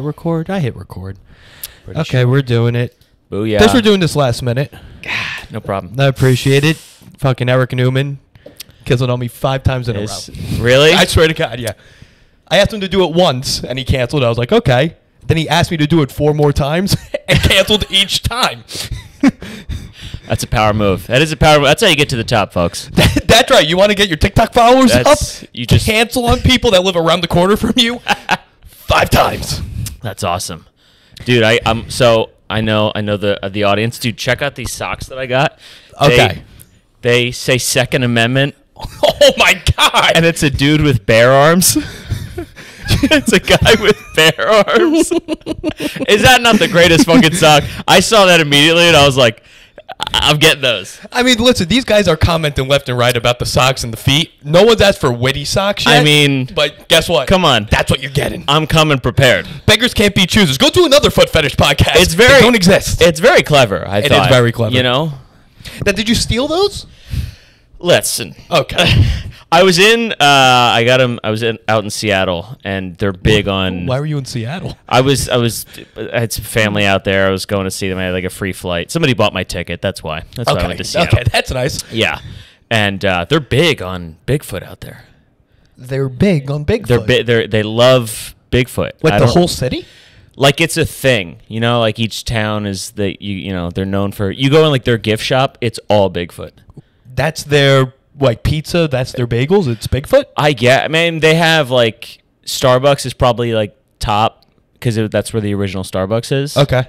hit record? I hit record. Pretty Okay, sure. we're doing it. Booyah. Thanks for doing this last minute. No problem. I appreciate it. Fucking Eric Newman canceled on me 5 times in a row. Really? I swear to God, yeah. I asked him to do it once, and he canceled. I was like, okay. Then he asked me to do it 4 more times, and canceled each time. That's a power move. That is a power move. That's how you get to the top, folks. That's right. You want to get your TikTok followers up? You just Cancel on people that live around the corner from you 5 times. That's awesome, dude. I know the audience. Dude, check out these socks that I got. Okay. They say Second Amendment. Oh my God! And it's a dude with bare arms. It's a guy with bare arms. Is that not the greatest fucking sock? I saw that immediately and I was like, I'm getting those. I mean, listen, these guys are commenting left and right about the socks and the feet. No one's asked for witty socks yet. I mean, but guess what? Come on. That's what you're getting. I'm coming prepared. Beggars can't be choosers. Go to another foot fetish podcast. They don't exist. It's very clever, I thought. It is very clever. You know? Now, did you steal those? Listen. Okay. I was out in Seattle, and they're big on. Why were you in Seattle? I had some family out there. I was going to see them. I had like a free flight. Somebody bought my ticket. That's why. That's why I went to Seattle. Okay, that's nice. Yeah, and they're big on Bigfoot out there. They're big on Bigfoot. They love Bigfoot. Like the whole city? Like it's a thing, you know. Like each town is you know they're known for. You go in like their gift shop, it's all Bigfoot. That's their like pizza. That's their bagels. It's Bigfoot. I mean, they have like Starbucks is probably like top because that's where the original Starbucks is. Okay.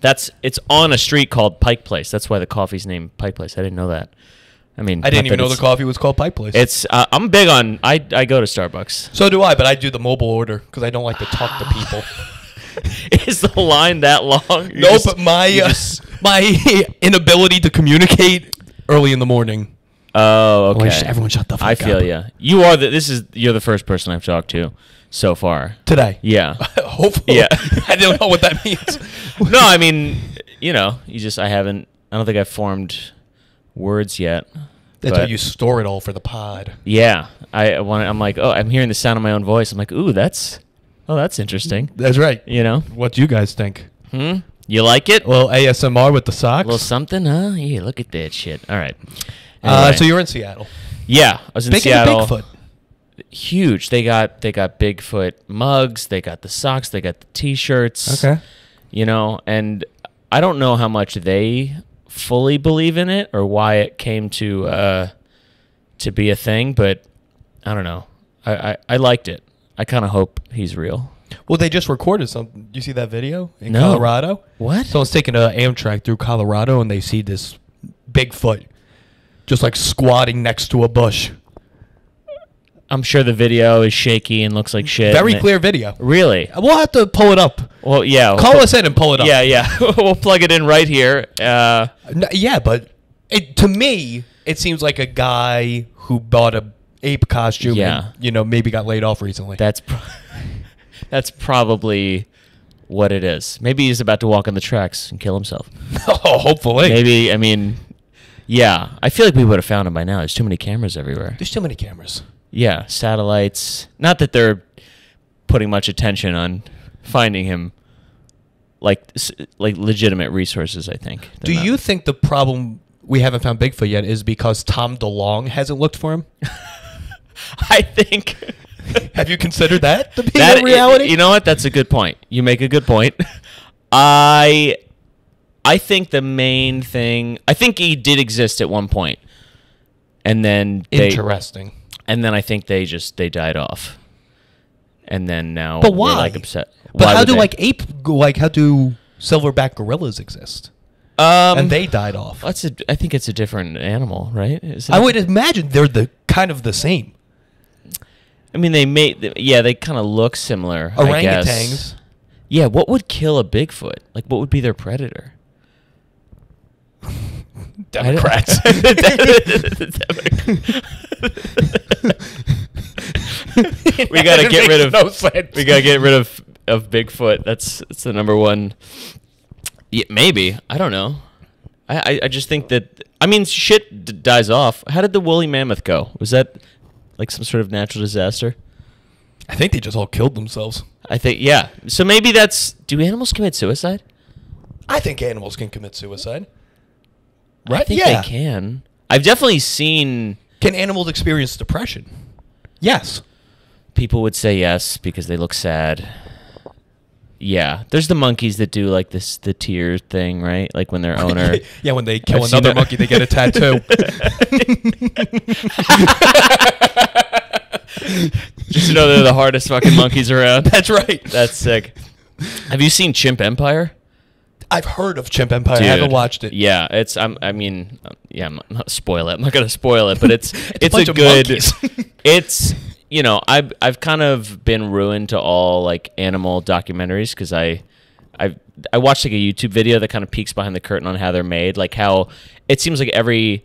It's on a street called Pike Place. That's why the coffee's named Pike Place. I didn't know that. I mean, I didn't even know the coffee was called Pike Place. It's I'm big on. I go to Starbucks. So do I, but I do the mobile order because I don't like to talk to people. Is the line that long? No, but my inability to communicate early in the morning. Oh, okay. Everyone shut the fuck up. I feel you. You're the first person I've talked to so far. Today. Yeah. Hopefully. Yeah. I don't know what that means. No, I mean, you know, I don't think I've formed words yet. That's why you store it all for the pod. Yeah. I'm like, oh, I'm hearing the sound of my own voice. I'm like, ooh, that's interesting. That's right. You know? What do you guys think? You like it? A little ASMR with the socks? A little something, huh? Yeah, look at that shit. All right. Anyway. So you're in Seattle. Yeah, I was in Speaking Seattle. of Bigfoot. Huge. They got Bigfoot mugs. They got the socks. They got the T-shirts. Okay. You know, and I don't know how much they fully believe in it or why it came to be a thing, but I don't know. I liked it. I kind of hope he's real. Well, they just recorded something. You see that video in Colorado? What? Someone's taking an Amtrak through Colorado, and they see this Bigfoot just like squatting next to a bush. I'm sure the video is shaky and looks like shit. Very clear video. Really? We'll have to pull it up. Well, yeah. Call us in and pull it up. Yeah. We'll plug it in right here. Yeah, but to me, it seems like a guy who bought a ape costume and, maybe got laid off recently. That's probably what it is. Maybe he's about to walk on the tracks and kill himself. Oh, hopefully. Maybe, I mean, yeah. I feel like we would have found him by now. There's too many cameras everywhere. There's too many cameras. Yeah, satellites. Not that they're putting much attention on finding him, like legitimate resources, I think. Do you think the problem we haven't found Bigfoot yet is because Tom DeLonge hasn't looked for him? I think... Have you considered that to be a reality? You know what? That's a good point. You make a good point. I think the main thing... I think he did exist at one point. And then... Interesting. And then I think they died off. And then now... But why? We're like upset. But how do how do silverback gorillas exist? And they died off. I think it's a different animal, right? I would imagine they're kind of the same. I mean, they kind of look similar. Orangutans. I guess. Yeah, what would kill a Bigfoot? Like, what would be their predator? Democrats. We gotta get rid of. We gotta get rid of Bigfoot. That's the number one. Yeah, maybe, I don't know. I just think that, I mean, shit dies off. How did the woolly mammoth go? Was that like some sort of natural disaster? I think they just all killed themselves. I think, yeah. So maybe that's... Do animals commit suicide? I think animals can commit suicide. Right? I think they can. I've definitely seen... Can animals experience depression? Yes. People would say yes because they look sad. Yeah. There's the monkeys that do like this, the tear thing, right? Like when their owner... Yeah, when they kill another monkey, they get a tattoo. Just to know they're the hardest fucking monkeys around. That's right. That's sick. Have you seen Chimp Empire? I've heard of Chimp Empire. Dude, I haven't watched it. Yeah, it's. I'm not spoil it. I'm not gonna spoil it, but it's it's a good. It's I've kind of been ruined to all like animal documentaries because I watched like a YouTube video that kind of peeks behind the curtain on how they're made, like how it seems like every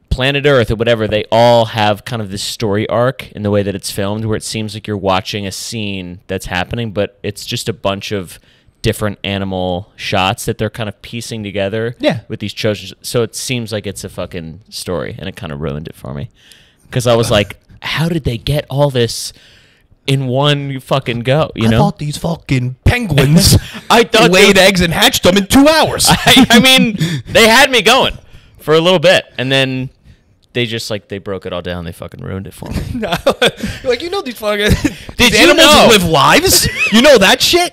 planet Earth or whatever, they all have kind of this story arc in the way that it's filmed, where it seems like you're watching a scene that's happening, but it's just a bunch of different animal shots that they're kind of piecing together with these chosen. So it seems like it's a fucking story, and it kind of ruined it for me because I was like, how did they get all this in one fucking go? I thought these fucking penguins I thought laid eggs and hatched them in 2 hours. I mean, they had me going for a little bit, and then they just they broke it all down. They fucking ruined it for me. These fucking Did these you animals know? live lives. You know that shit.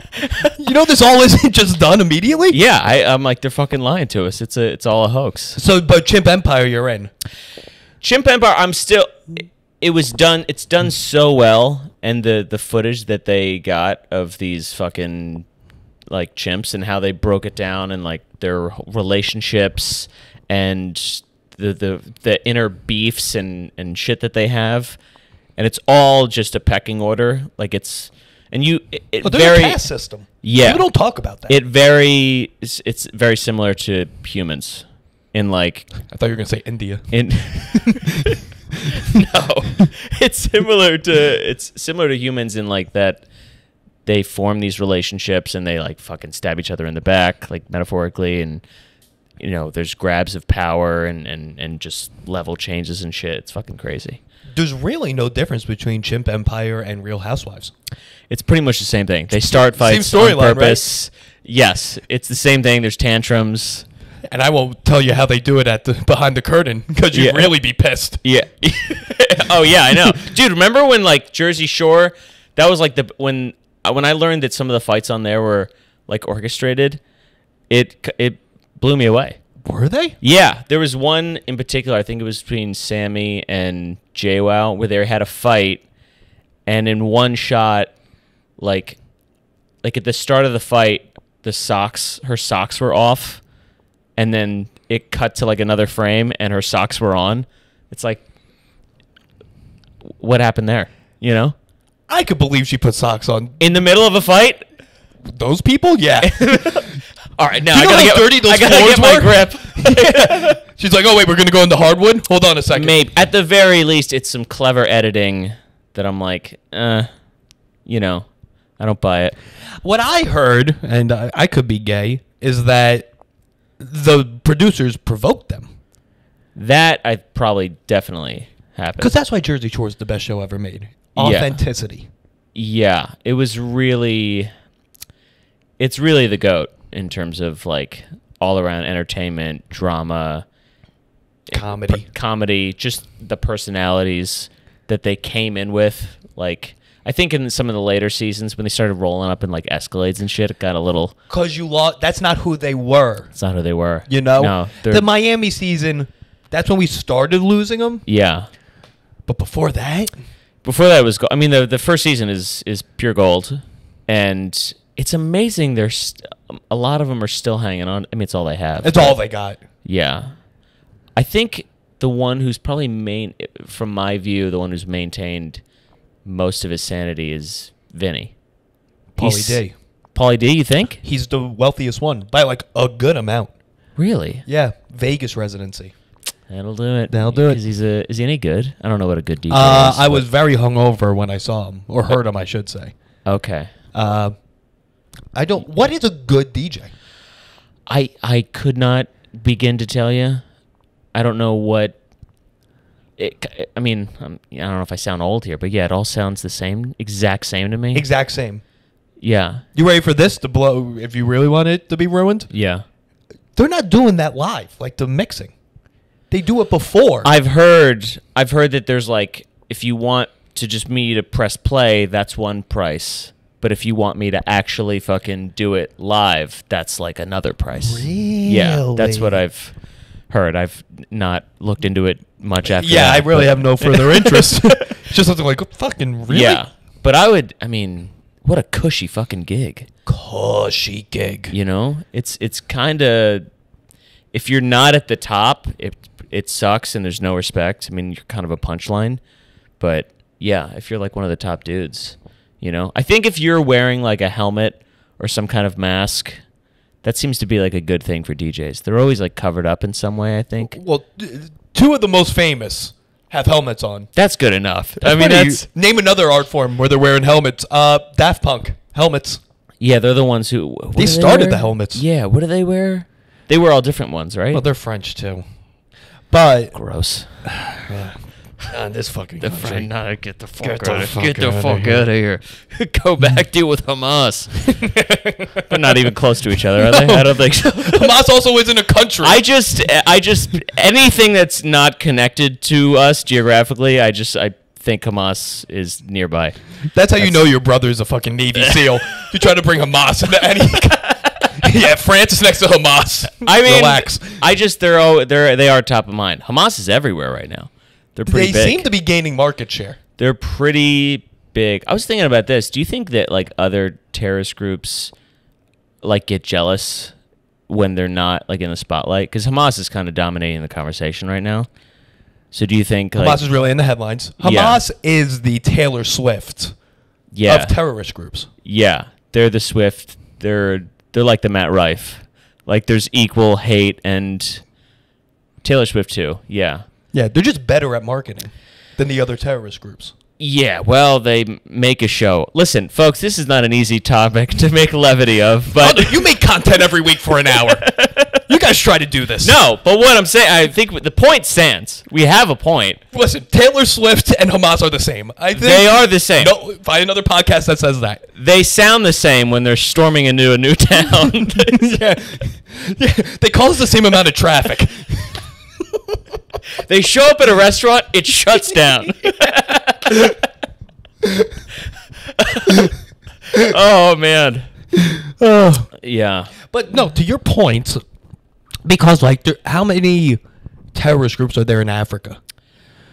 This all isn't just done immediately. Yeah, I'm like, they're fucking lying to us. It's all a hoax. So, but Chimp Empire, you're in. Chimp Empire, I'm still. It was done. It's done so well, and the footage that they got of these fucking like chimps and how they broke it down and like their relationships and the inner beefs and shit that they have, and it's all just a pecking order. Like it's there's a caste system. Yeah, we don't talk about that. It's very similar to humans in like. I thought you were gonna say India. No, it's similar to humans in like that they form these relationships and they like fucking stab each other in the back, like metaphorically, and there's grabs of power and just level changes and shit. It's fucking crazy. There's really no difference between Chimp Empire and Real Housewives. It's pretty much the same thing. They start fights same on purpose. Right? Yes, it's the same thing. There's tantrums. And I won't tell you how they do it behind the curtain because you'd really be pissed. Yeah. Oh yeah, I know, dude. Remember when like Jersey Shore? That was like when I learned that some of the fights on there were like orchestrated. It blew me away. Were they? Yeah, there was one in particular. I think it was between Sammy and JWoww where they had a fight, and in one shot, like at the start of the fight, her socks were off. And then it cut to like another frame and her socks were on. It's like, what happened there? I could believe she put socks on. In the middle of a fight? Those people? Yeah. All right, now I gotta get my grip. She's like, oh, wait, we're going to go into hardwood? Hold on a second. Maybe. At the very least, it's some clever editing that I'm like, I don't buy it. What I heard, and I could be gay, is that the producers provoked them. That I probably definitely happened. Because that's why Jersey Shore is the best show ever made. Authenticity. Yeah. It was really... It's really the GOAT in terms of like all-around entertainment, drama... Comedy. Just the personalities that they came in with. Like... I think in some of the later seasons when they started rolling up in like Escalades and shit, it got a little... Because you lost... That's not who they were. It's not who they were. No, the Miami season, that's when we started losing them. Yeah. But before that... Before that was... I mean, the first season is pure gold. And it's amazing there's... A lot of them are still hanging on. I mean, it's all they have. It's all they got. Yeah. I think the one who's probably from my view, the one who's maintained... most of his sanity is Vinny. Pauly D. Pauly D, you think? He's the wealthiest one by like a good amount. Really? Yeah. Vegas residency. That'll do it. Is he any good? I don't know what a good DJ is. I was very hungover when I saw him, or heard him, I should say. Okay. What is a good DJ? I could not begin to tell you. I don't know what I mean, I don't know if I sound old here, but yeah, it all sounds the same, exact same to me. Exact same. Yeah. You ready for this to blow? If you really want it to be ruined, Yeah. they're not doing that live, like the mixing. They do it before. I've heard that there's like, if you want to just me to press play, that's one price. But if you want me to actually fucking do it live, that's like another price. Really? Yeah, that's what I've heard. I've not looked into it much after Yeah, that. I really have no further interest. It's just something like, fucking really? Yeah. But I mean, what a cushy fucking gig. Cushy gig. You know? It's kind of, if you're not at the top, it sucks and there's no respect. I mean, you're kind of a punchline. But yeah, if you're like one of the top dudes, you know? I think if you're wearing like a helmet or some kind of mask, that seems to be like a good thing for DJs. They're always like covered up in some way, I think. Well, two of the most famous have helmets on. That's good enough. I mean, name another art form where they're wearing helmets. Daft Punk helmets. Yeah, they're the ones who They started the helmets. Yeah, what do they wear? They wear all different ones, right? Well, they're French too. But gross. this fucking The country. French, nah, get the fuck Get out the of fuck Get the outta fuck here. out of here. Go back, deal with Hamas. They're not even close to each other, are they? I don't think so. Hamas also isn't a country. I just anything that's not connected to us geographically, I think Hamas is nearby. That's how you know your brother's a fucking Navy SEAL. You try to bring Hamas into any. Yeah, France is next to Hamas. I mean, relax. They are top of mind. Hamas is everywhere right now. They're pretty They big. seem to be gaining market share. They're pretty big. I was thinking about this. Do you think that like other terrorist groups like get jealous when they're not like in the spotlight? Because Hamas is kind of dominating the conversation right now. So do you think like, Hamas is really in the headlines. Hamas is the Taylor Swift of terrorist groups. Yeah, they're the Swift. They're like the Matt Rife. Like there's equal hate and Taylor Swift too. Yeah. Yeah, they're just better at marketing than the other terrorist groups. Yeah, well, they make a show. Listen, folks, this is not an easy topic to make levity of, but You make content every week for an hour. You guys try to do this. no, but what I'm saying, I think the point stands. We have a point. Listen, Taylor Swift and Hamas are the same. I think They are the same. No, find another podcast that says that. They sound the same when they're storming into a new town. Yeah, they cause the same amount of traffic. They show up at a restaurant, it shuts down. Oh, man. Oh. Yeah. But no, to your point, because like, how many terrorist groups are there in Africa?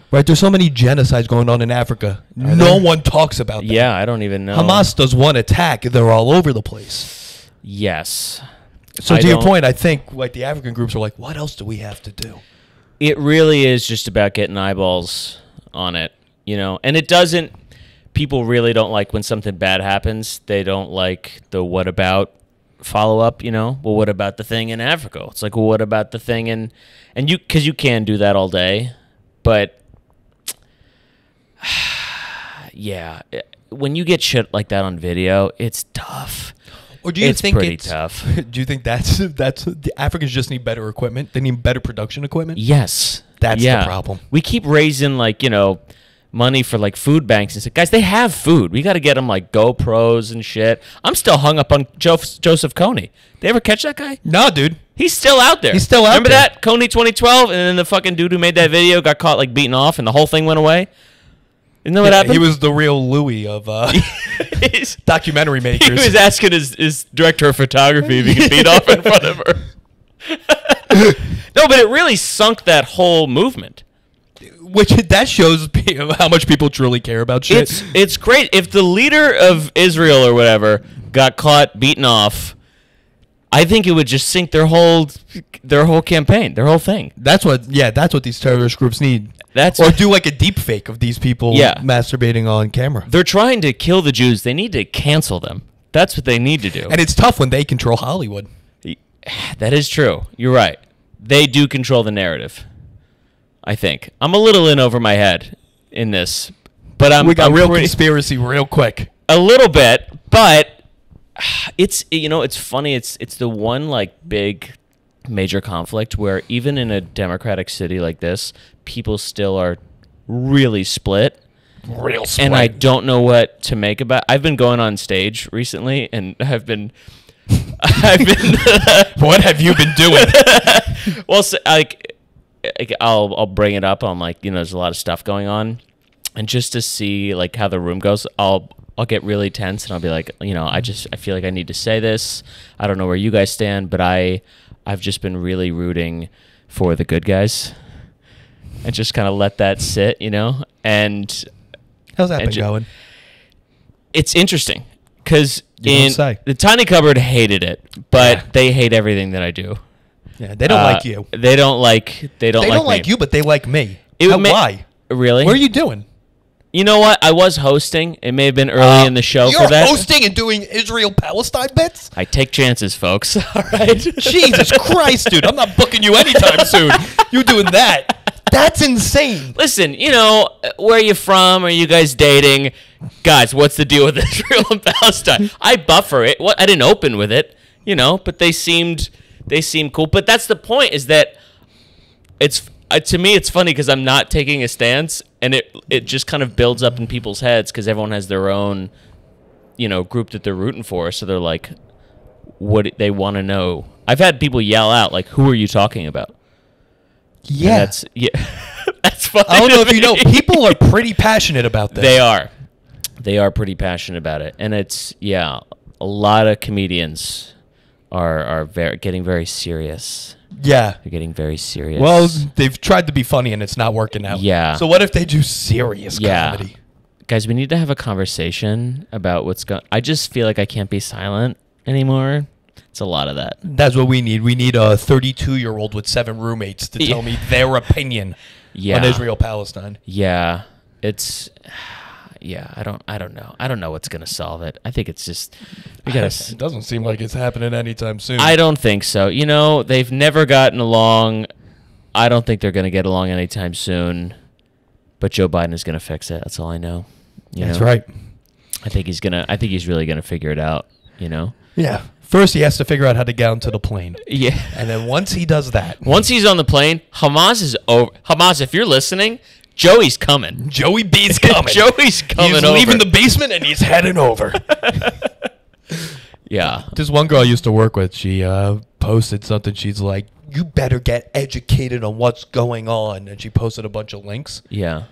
Right, there's so many genocides going on in Africa. No one talks about that. Yeah, I don't even know. Hamas does one attack, they're all over the place. Yes. So to your point, I think like the African groups are like, what else do we have to do? It really is just about getting eyeballs on it, you know? And it doesn't, people really don't like when something bad happens. They don't like the what about follow-up, you know? Well, what about the thing in Africa? It's like, well, what about the thing in... And you... Because you can do that all day. But... Yeah. When you get shit like that on video, it's tough. Or do you think pretty tough? Do you think that's the Africans just need better equipment? They need better production equipment? Yes. That's the problem. We keep raising, like, you know, money for, like, food banks. And say, guys, they have food. We got to get them, like, GoPros and shit. I'm still hung up on Joseph Kony. They ever catch that guy? No, dude. He's still out there. He's still out Remember there. that? Kony 2012? And then the fucking dude who made that video got caught, like, beaten off, and the whole thing went away? Isn't that what happened? He was the real Louis of documentary makers. He was asking his director of photography if he could beat off in front of her. No, but it really sunk that whole movement. Which that shows how much people truly care about shit. It's great. If the leader of Israel or whatever got caught beaten off, I think it would just sink their whole campaign, their whole thing. That's what these terrorist groups need. Or do like a deep fake of these people masturbating on camera. They're trying to kill the Jews. They need to cancel them. That's what they need to do. And it's tough when they control Hollywood. That is true. You're right. They do control the narrative, I think. I'm a little in over my head in this, but we got conspiracy real quick. A little bit, but it's funny. It's the one like big major conflict where even in a democratic city like this, people still are really split. Real split. And I don't know what to make about. I've been going on stage recently, and I've been. What have you been doing? Well, so, I'll bring it up on there's a lot of stuff going on, and just to see like how the room goes, I'll get really tense, and I'll be like, I feel like I need to say this. I don't know where you guys stand, but I've just been really rooting for the good guys, and just kind of let that sit, and. How's that been going? It's interesting because the Tiny Cupboard hated it, but they hate everything that I do. Yeah, they don't like you. They don't like me. You, but they like me. Why? Really? What are you doing? You know what? I was hosting. It may have been early in the show for that. You're hosting and doing Israel-Palestine bits? I take chances, folks. All right. Jesus Christ, dude. I'm not booking you anytime soon. You doing that. That's insane. Listen, where are you from? Are you guys dating? Guys, what's the deal with Israel and Palestine? I buffer it. I didn't open with it, but they seemed cool. But that's the point, is that it's to me it's funny because I'm not taking a stance, and it just kind of builds up in people's heads because everyone has their own group that they're rooting for. So they're like, what they want to know. I've had people yell out like, "Who are you talking about?" Yeah, that's funny. I don't know if you know, people are pretty passionate about this. They are pretty passionate about it, and it's a lot of comedians are getting very serious. Yeah, they're getting very serious. Well, they've tried to be funny, and it's not working out. Yeah. So what if they do serious comedy? Guys, we need to have a conversation about what's going. I just feel like I can't be silent anymore. It's a lot of that. That's what we need. We need a 32-year-old with 7 roommates to tell me their opinion on Israel-Palestine. Yeah, it's. Yeah, I don't know. I don't know what's gonna solve it. I think it's just It doesn't seem like it's happening anytime soon. I don't think so. They've never gotten along. I don't think they're gonna get along anytime soon. But Joe Biden is gonna fix it. That's all I know. That's right. I think he's really gonna figure it out. Yeah. First, he has to figure out how to get onto the plane. Yeah. And then once he does that... Once he's on the plane, Hamas is over. Hamas, if you're listening, Joey's coming. Joey B's coming. Joey's coming He's over. leaving the basement and he's heading over. Yeah. This one girl I used to work with, she posted something. She's like, you better get educated on what's going on. And she posted a bunch of links. Yeah.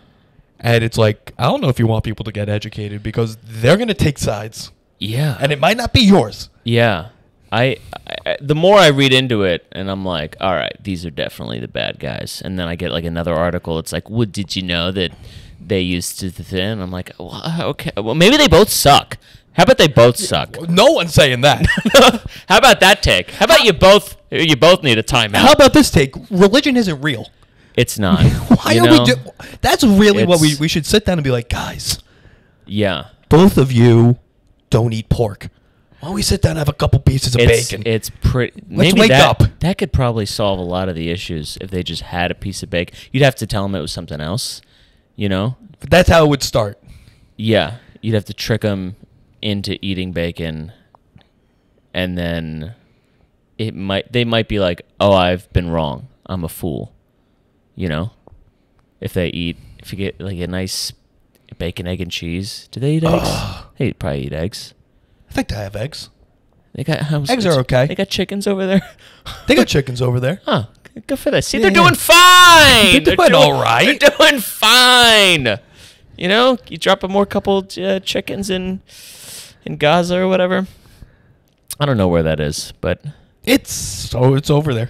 And it's like, I don't know if you want people to get educated because they're going to take sides. Yeah. And it might not be yours. Yeah. I the more I read into it, and I'm like, all right, these are definitely the bad guys. And then I get like another article. It's like, well, did you know that they used to thin? I'm like, well, okay, well, maybe they both suck. How about they both suck? No one's saying that. How about that take? How about you both need a timeout? How about this take? Religion isn't real. It's not. Why are we That's really what we should sit down and be like, guys. Yeah. Both of you don't eat pork. Why don't we sit down and have a couple pieces of bacon? It's pretty. Let's wake up. That could probably solve a lot of the issues if they just had a piece of bacon. You'd have to tell them it was something else, But that's how it would start. Yeah, you'd have to trick them into eating bacon, and then they might be like, "Oh, I've been wrong. I'm a fool," If you get like a nice bacon, egg, and cheese, do they eat eggs? They probably eat eggs. I think they have eggs. They got eggs are okay. They got chickens over there. They got chickens over there. Huh. Good for this. See, they're doing fine. They're doing all right. They're doing fine. You drop a more couple chickens in Gaza or whatever. I don't know where that is, but it's over there.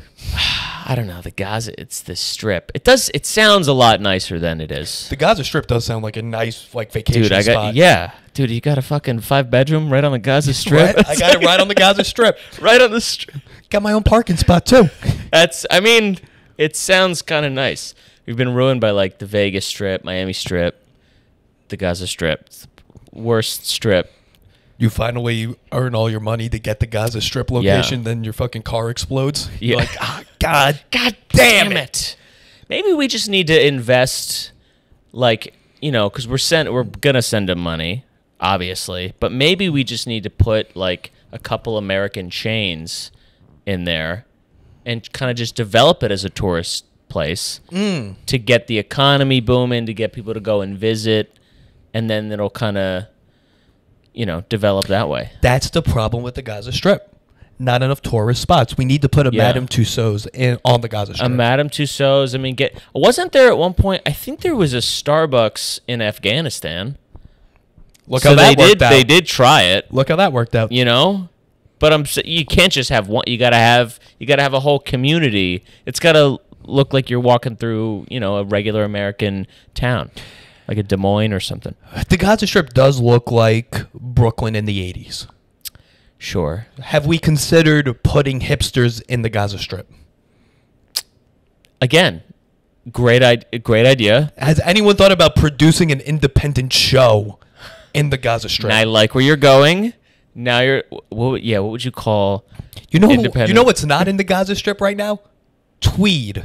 I don't know. The Gaza, it's the Strip. It sounds a lot nicer than it is. The Gaza Strip does sound like a nice vacation spot. Dude, you got a fucking 5-bedroom right on the Gaza Strip. Right? I got it right on the Gaza Strip. Right on the strip. Got my own parking spot too. It sounds kind of nice. We've been ruined by like the Vegas Strip, Miami Strip, the Gaza Strip. It's the worst strip. You find a way you earn all your money to get the Gaza Strip location, then your fucking car explodes. Yeah. You're like, God damn it. Maybe we just need to invest, because we're gonna send them money, obviously, but maybe we just need to put like a couple American chains in there and kind of just develop it as a tourist place to get the economy booming, to get people to go and visit, and then it'll kind of, develop that way. That's the problem with the Gaza Strip. Not enough tourist spots. We need to put a Madame Tussauds on the Gaza Strip. A Madame Tussauds. I mean, wasn't there at one point? I think there was a Starbucks in Afghanistan. Look how that worked out. They did try it. Look how that worked out. But you can't just have one. You gotta have a whole community. It's gotta look like you're walking through, a regular American town, like a Des Moines or something. The Gaza Strip does look like Brooklyn in the 80s. Sure. Have we considered putting hipsters in the Gaza Strip? Again, great idea. Has anyone thought about producing an independent show in the Gaza Strip? And I like where you're going. Now what would you call independent? What's not in the Gaza Strip right now? Tweed.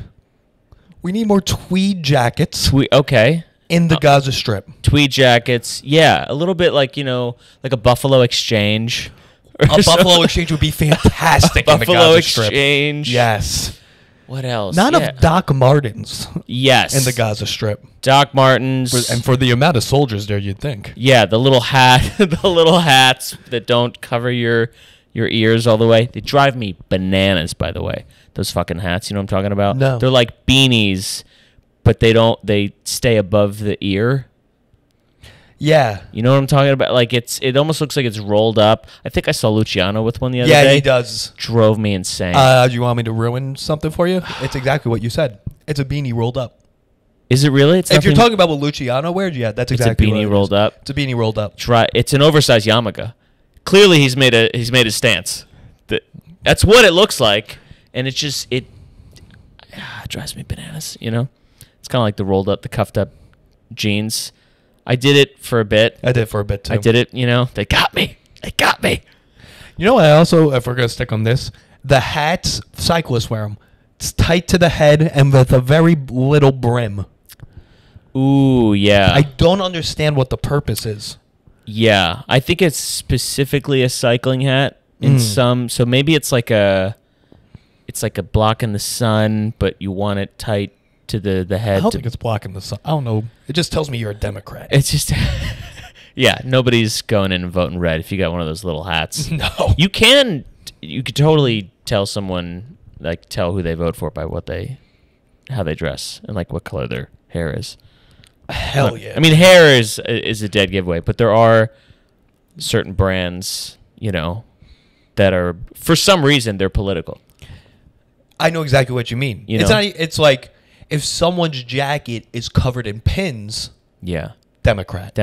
We need more tweed jackets. Okay. In the Gaza Strip. Tweed jackets. Yeah, a little bit like a Buffalo Exchange. A Buffalo Exchange would be fantastic in the Gaza Strip. Exchange. Yes. What else? None of Doc Martens. Yes. In the Gaza Strip. Doc Martens. And for the amount of soldiers there, you'd think. Yeah, the little hats that don't cover your ears all the way. They drive me bananas, by the way. Those fucking hats, you know what I'm talking about? No. They're like beanies, but they stay above the ear. Yeah. You know what I'm talking about? Like it almost looks like it's rolled up. I think I saw Luciano with one the other day. Yeah, he does. Drove me insane. Do you want me to ruin something for you? It's exactly what you said. It's a beanie rolled up. Is it really? If you're talking about what Luciano wears, yeah, that's exactly what it's a beanie rolled up. It's a beanie rolled up. It's an oversized yarmulke. Clearly, he's made a stance. That's what it looks like, and it's just it drives me bananas. It's kind of like the cuffed up jeans. I did it for a bit. I did it for a bit too. I did it. They got me. They got me. You know what? I also, if we're gonna stick on this, the hats cyclists wear them. It's tight to the head and with a very little brim. Ooh, yeah. I don't understand what the purpose is. Yeah, I think it's specifically a cycling hat in some. So maybe it's like a blocking the sun, but you want it tight to the head. I don't think it's blocking the sun. I don't know. It just tells me you're a Democrat. It's just, yeah. Nobody's going in and voting red if you got one of those little hats. No. You could totally tell someone, tell who they vote for by how they dress and what color their hair is. Hell yeah. I mean, hair is a dead giveaway, but there are certain brands, that are, for some reason, they're political. I know exactly what you mean. It's like if someone's jacket is covered in pins, yeah, Democrat.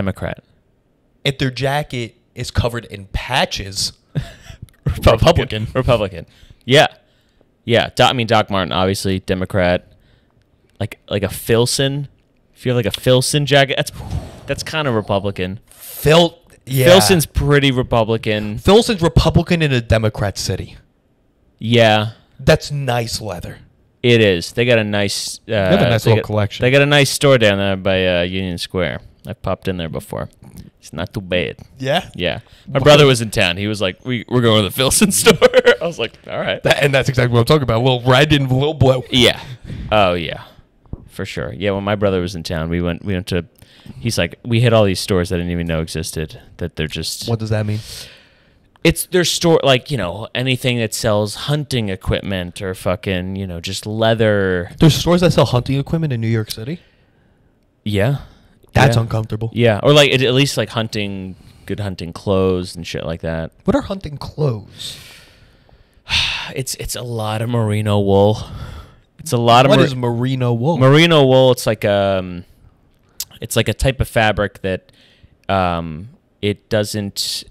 If their jacket is covered in patches, Republican. Yeah. Doc Marten, obviously Democrat. Like a Filson. If you have a Filson jacket, that's kind of Republican. Filson's pretty Republican. Filson's Republican in a Democrat city. Yeah. That's nice leather. It is. They got a nice... they have a nice little collection. They got a nice store down there by Union Square. I've popped in there before. It's not too bad. Yeah? Yeah. My brother was in town. He was like, we're going to the Filson store. I was like, all right. And that's exactly what I'm talking about. A little red and a little blue. Yeah. Oh, yeah. For sure. Yeah, when my brother was in town, we went to... He's like, we hit all these stores that I didn't even know existed. That they're just... What does that mean? It's their store, anything that sells hunting equipment or fucking, just leather. There's stores that sell hunting equipment in New York City? Yeah. That's uncomfortable. Yeah. Or at least hunting, good hunting clothes and shit like that. What are hunting clothes? It's a lot of merino wool. It's a lot of... What is merino wool? Merino wool, it's like a type of fabric that it doesn't...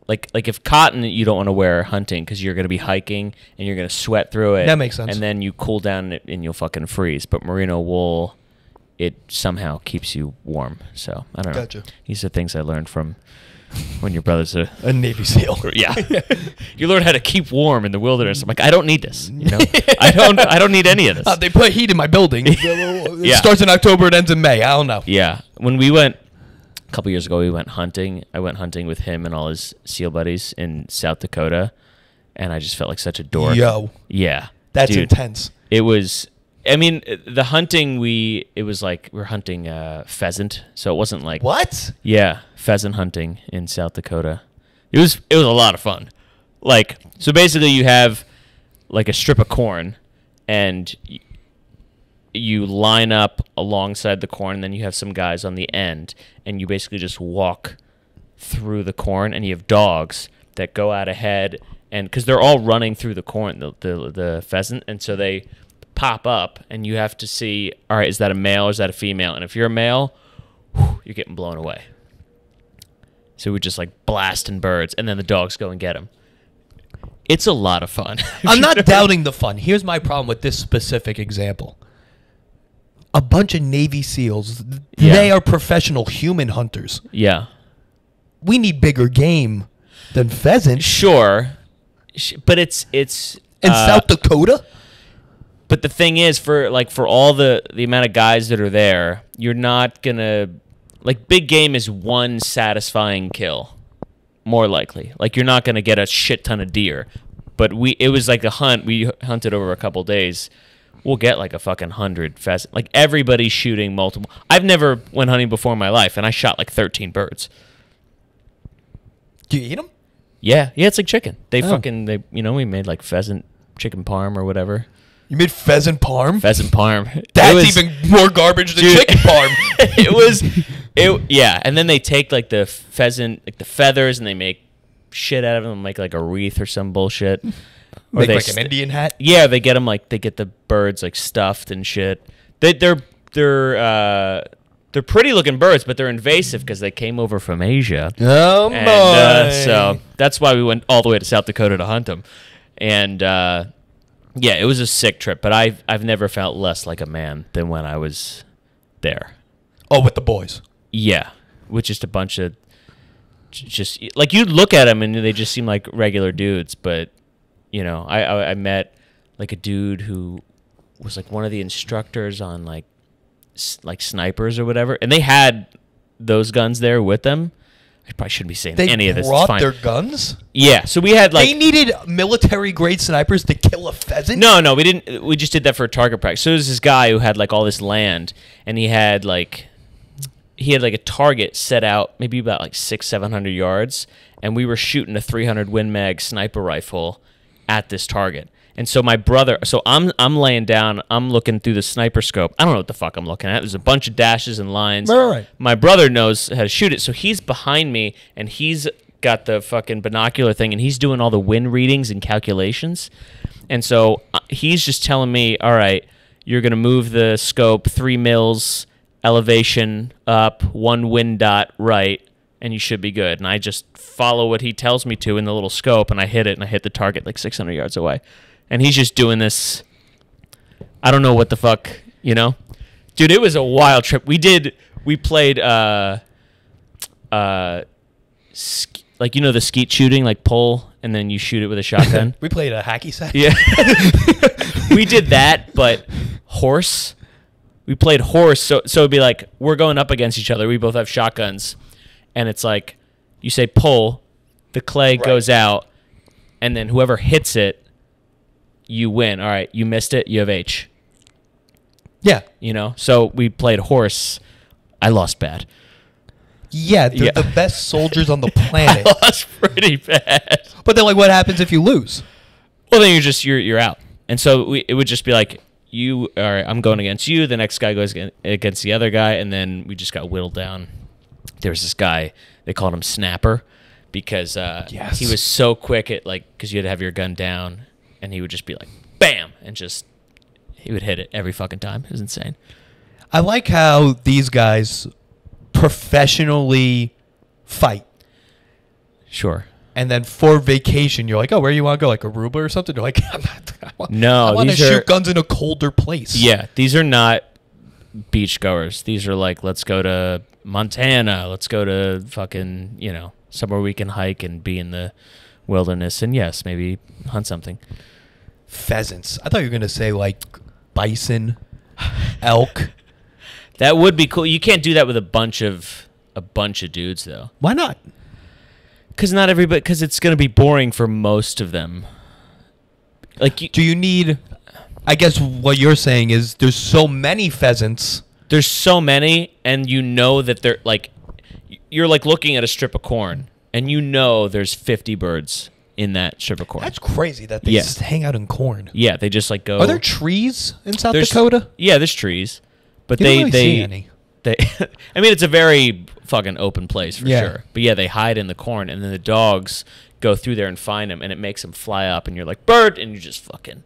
Like if cotton you don't want to wear hunting because you're going to be hiking and you're going to sweat through it. That makes sense. And then you cool down and you'll fucking freeze. But merino wool, it somehow keeps you warm. So I don't know. Gotcha. These are things I learned from when your brother's a Navy SEAL. Yeah. You learn how to keep warm in the wilderness. I'm like, I don't need this. I don't need any of this. They put heat in my building. It starts in October, it ends in May. I don't know. Yeah. When we went a couple years ago, we went hunting. I went hunting with him and all his SEAL buddies in South Dakota, and I just felt like such a dork. Yo. Yeah. That's dude, intense. It was I mean, the hunting it was like we're hunting pheasant, so it wasn't like What? Yeah, pheasant hunting in South Dakota. It was a lot of fun. Like, so basically you have like a strip of corn, and you line up alongside the corn, and then you have some guys on the end, and you basically just walk through the corn, and you have dogs that go out ahead, and because they're all running through the corn, the pheasant, and so they pop up, and you have to see, all right, is that a male or is that a female? And if you're a male, you're getting blown away. So we're just like blasting birds, and then the dogs go and get them. It's a lot of fun. I'm not doubting the fun. Here's my problem with this specific example. A bunch of Navy SEALs, they are professional human hunters. Yeah. We need bigger game than pheasant. Sure. But it's in South Dakota? But the thing is, for all the amount of guys that are there, you're not gonna like big game is one satisfying kill, more likely. Like you're not gonna get a shit ton of deer, but it was like a hunt. We hunted over a couple days. We'll get like a fucking 100 pheasant. Like everybody's shooting multiple. I've never went hunting before in my life, and I shot like 13 birds. Do you eat them? Yeah, it's like chicken. We made like pheasant chicken parm or whatever. You made pheasant parm? Pheasant parm. That's even more garbage than chicken parm. Yeah. And then they take like the pheasant, like the feathers, and they make shit out of them, make like a wreath or some bullshit. Or make like an Indian hat? Yeah, they get them like, they get the birds like stuffed and shit. They're pretty looking birds, but they're invasive because they came over from Asia. Oh, my. So that's why we went all the way to South Dakota to hunt them. And, yeah, it was a sick trip, but I've never felt less like a man than when I was there. Oh, with the boys? Yeah, with just a bunch of, just like you'd look at them and they just seem like regular dudes, but you know, I met like a dude who was like one of the instructors on like snipers or whatever, and they had those guns there with them. I probably shouldn't be saying any of this. They brought their guns? Yeah, so we had like... They needed military-grade snipers to kill a pheasant? No, we didn't. We just did that for a target practice. So there was this guy who had like all this land, and he had like a target set out maybe about like 600-700 yards, and we were shooting a 300 Win Mag sniper rifle at this target. And so my brother, I'm laying down, I'm looking through the sniper scope. I don't know what the fuck I'm looking at. There's a bunch of dashes and lines. Right. My brother knows how to shoot it, so he's behind me, and he's got the fucking binocular thing, and he's doing all the wind readings and calculations. And so he's just telling me, all right, you're going to move the scope 3 mils, elevation up, 1 wind dot right, and you should be good. And I just follow what he tells me to in the little scope, and I hit it, and I hit the target like 600 yards away. And he's just doing this, I don't know what the fuck, you know? Dude, it was a wild trip. We played, like, you know, the skeet shooting, like pull, and then you shoot it with a shotgun? We played a hacky sack? Yeah. We did that, but horse. We played horse, so it'd be like, we're going up against each other. We both have shotguns. And it's like, you say pull, the clay goes out, and then whoever hits it, you win. All right, you missed it, you have H. Yeah. You know? So we played horse. I lost bad. Yeah, they're the best soldiers on the planet. I lost pretty bad. But then, like, what happens if you lose? Well, then you're out. And so it would just be like, I'm going against you, the next guy goes against the other guy, and then we just got whittled down. There was this guy, they called him Snapper, because he was so quick at, like, because you had to have your gun down, and he would just be like, bam, and just, he would hit it every fucking time. It was insane. I like how these guys professionally fight. Sure. And then for vacation, you're like, oh, where do you want to go? Like Aruba or something? You're like, I want to shoot guns in a colder place. Yeah, these are not beach goers. These are like, let's go to Montana. Let's go to fucking, you know, somewhere we can hike and be in the wilderness. And yes, maybe hunt something. Pheasants. I thought you were going to say like bison, elk. That would be cool. You can't do that with a bunch of dudes though. Why not? Because not everybody. Because it's going to be boring for most of them. Like, do you need I guess what you're saying is there's so many pheasants. There's so many, and you know that they're like, you're like looking at a strip of corn, and you know there's 50 birds in that strip of corn. That's crazy that they just hang out in corn. Yeah, they just like go. Are there trees in South Dakota? Yeah, there's trees, but you don't really see any. I mean, it's a very fucking open place for sure. But yeah, they hide in the corn, and then the dogs go through there and find them, and it makes them fly up, and you're like, bird, and you just fucking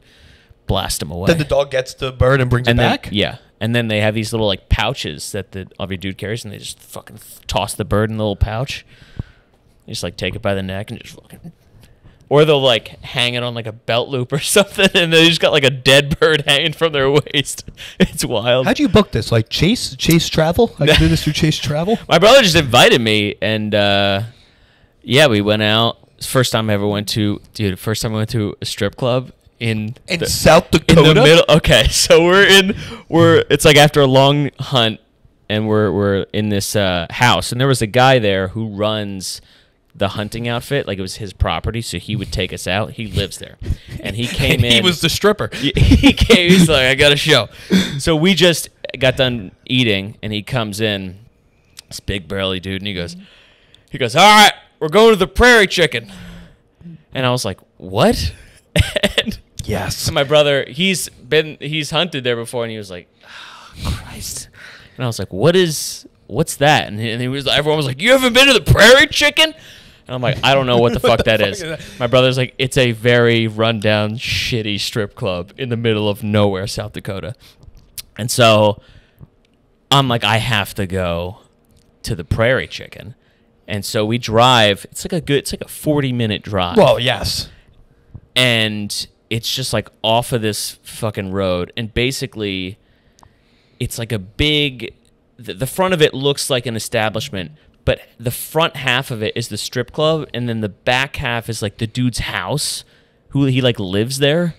blast them away. Then the dog gets the bird and brings it back? Yeah. And then they have these little like pouches that every dude carries, and they just fucking toss the bird in the little pouch. You just like take it by the neck and just fucking... Or they'll like hang it on like a belt loop or something, and they just got like a dead bird hanging from their waist. It's wild. How'd you book this? Like Chase Travel? I can do this through Chase Travel? My brother just invited me, and yeah, we went out. First time I ever went to... Dude, first time I went to a strip club. In South Dakota? In the middle. Okay, so it's like after a long hunt, and we're in this house, and there was a guy there who runs the hunting outfit. Like, it was his property, so he would take us out. He lives there, and he came in. He was the stripper. He came. He's like, I got a show. So we just got done eating, and he comes in, this big burly dude, and he goes, all right, we're going to the Prairie Chicken, and I was like, what? And yes. So my brother, he's hunted there before, and he was like, oh, Christ. And I was like, what's that? And everyone was like, you haven't been to the Prairie Chicken? And I'm like, I don't know what the fuck that is. My brother's like, it's a very rundown, shitty strip club in the middle of nowhere, South Dakota. And so I'm like, I have to go to the Prairie Chicken. And so we drive. It's like a 40-minute drive. Well, yes. And it's just like off of this fucking road, and basically it's like a big, the front of it looks like an establishment, but the front half of it is the strip club, and then the back half is like the dude's house, who he like lives there.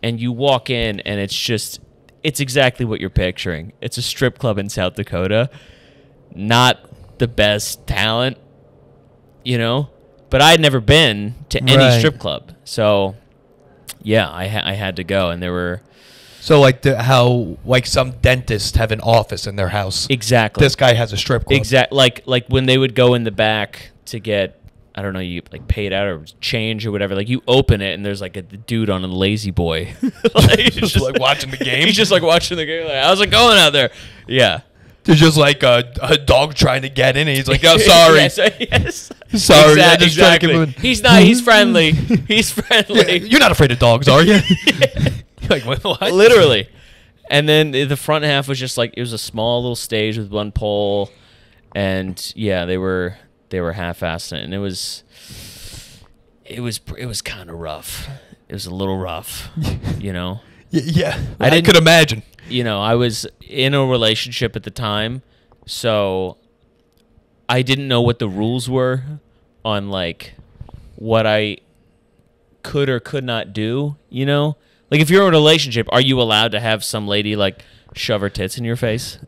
And you walk in, and it's exactly what you're picturing. It's a strip club in South Dakota. Not the best talent, you know? But I had never been to any strip club. So, yeah, I had to go, and there were... So, like, how some dentists have an office in their house. Exactly. This guy has a strip club. Exactly. Like when they would go in the back to get, I don't know, you like paid out or change or whatever. Like, you open it, and there's like a dude on a lazy boy. Like, just like watching the game? He's just like watching the game. Like, how's it going out there? Yeah. There's just like a dog trying to get in, and he's like, "Oh, sorry, yes. Sorry." Exactly. He's not. He's friendly. He's friendly. Yeah, you're not afraid of dogs, are you? You're like, what? Literally. And then the front half was just like, it was a small little stage with one pole, and yeah, they were half-assed it, and it was kind of rough. It was a little rough, you know. Yeah, I could imagine. You know, I was in a relationship at the time, so I didn't know what the rules were on, like, what I could or could not do, you know? Like, if you're in a relationship, are you allowed to have some lady, like, shove her tits in your face?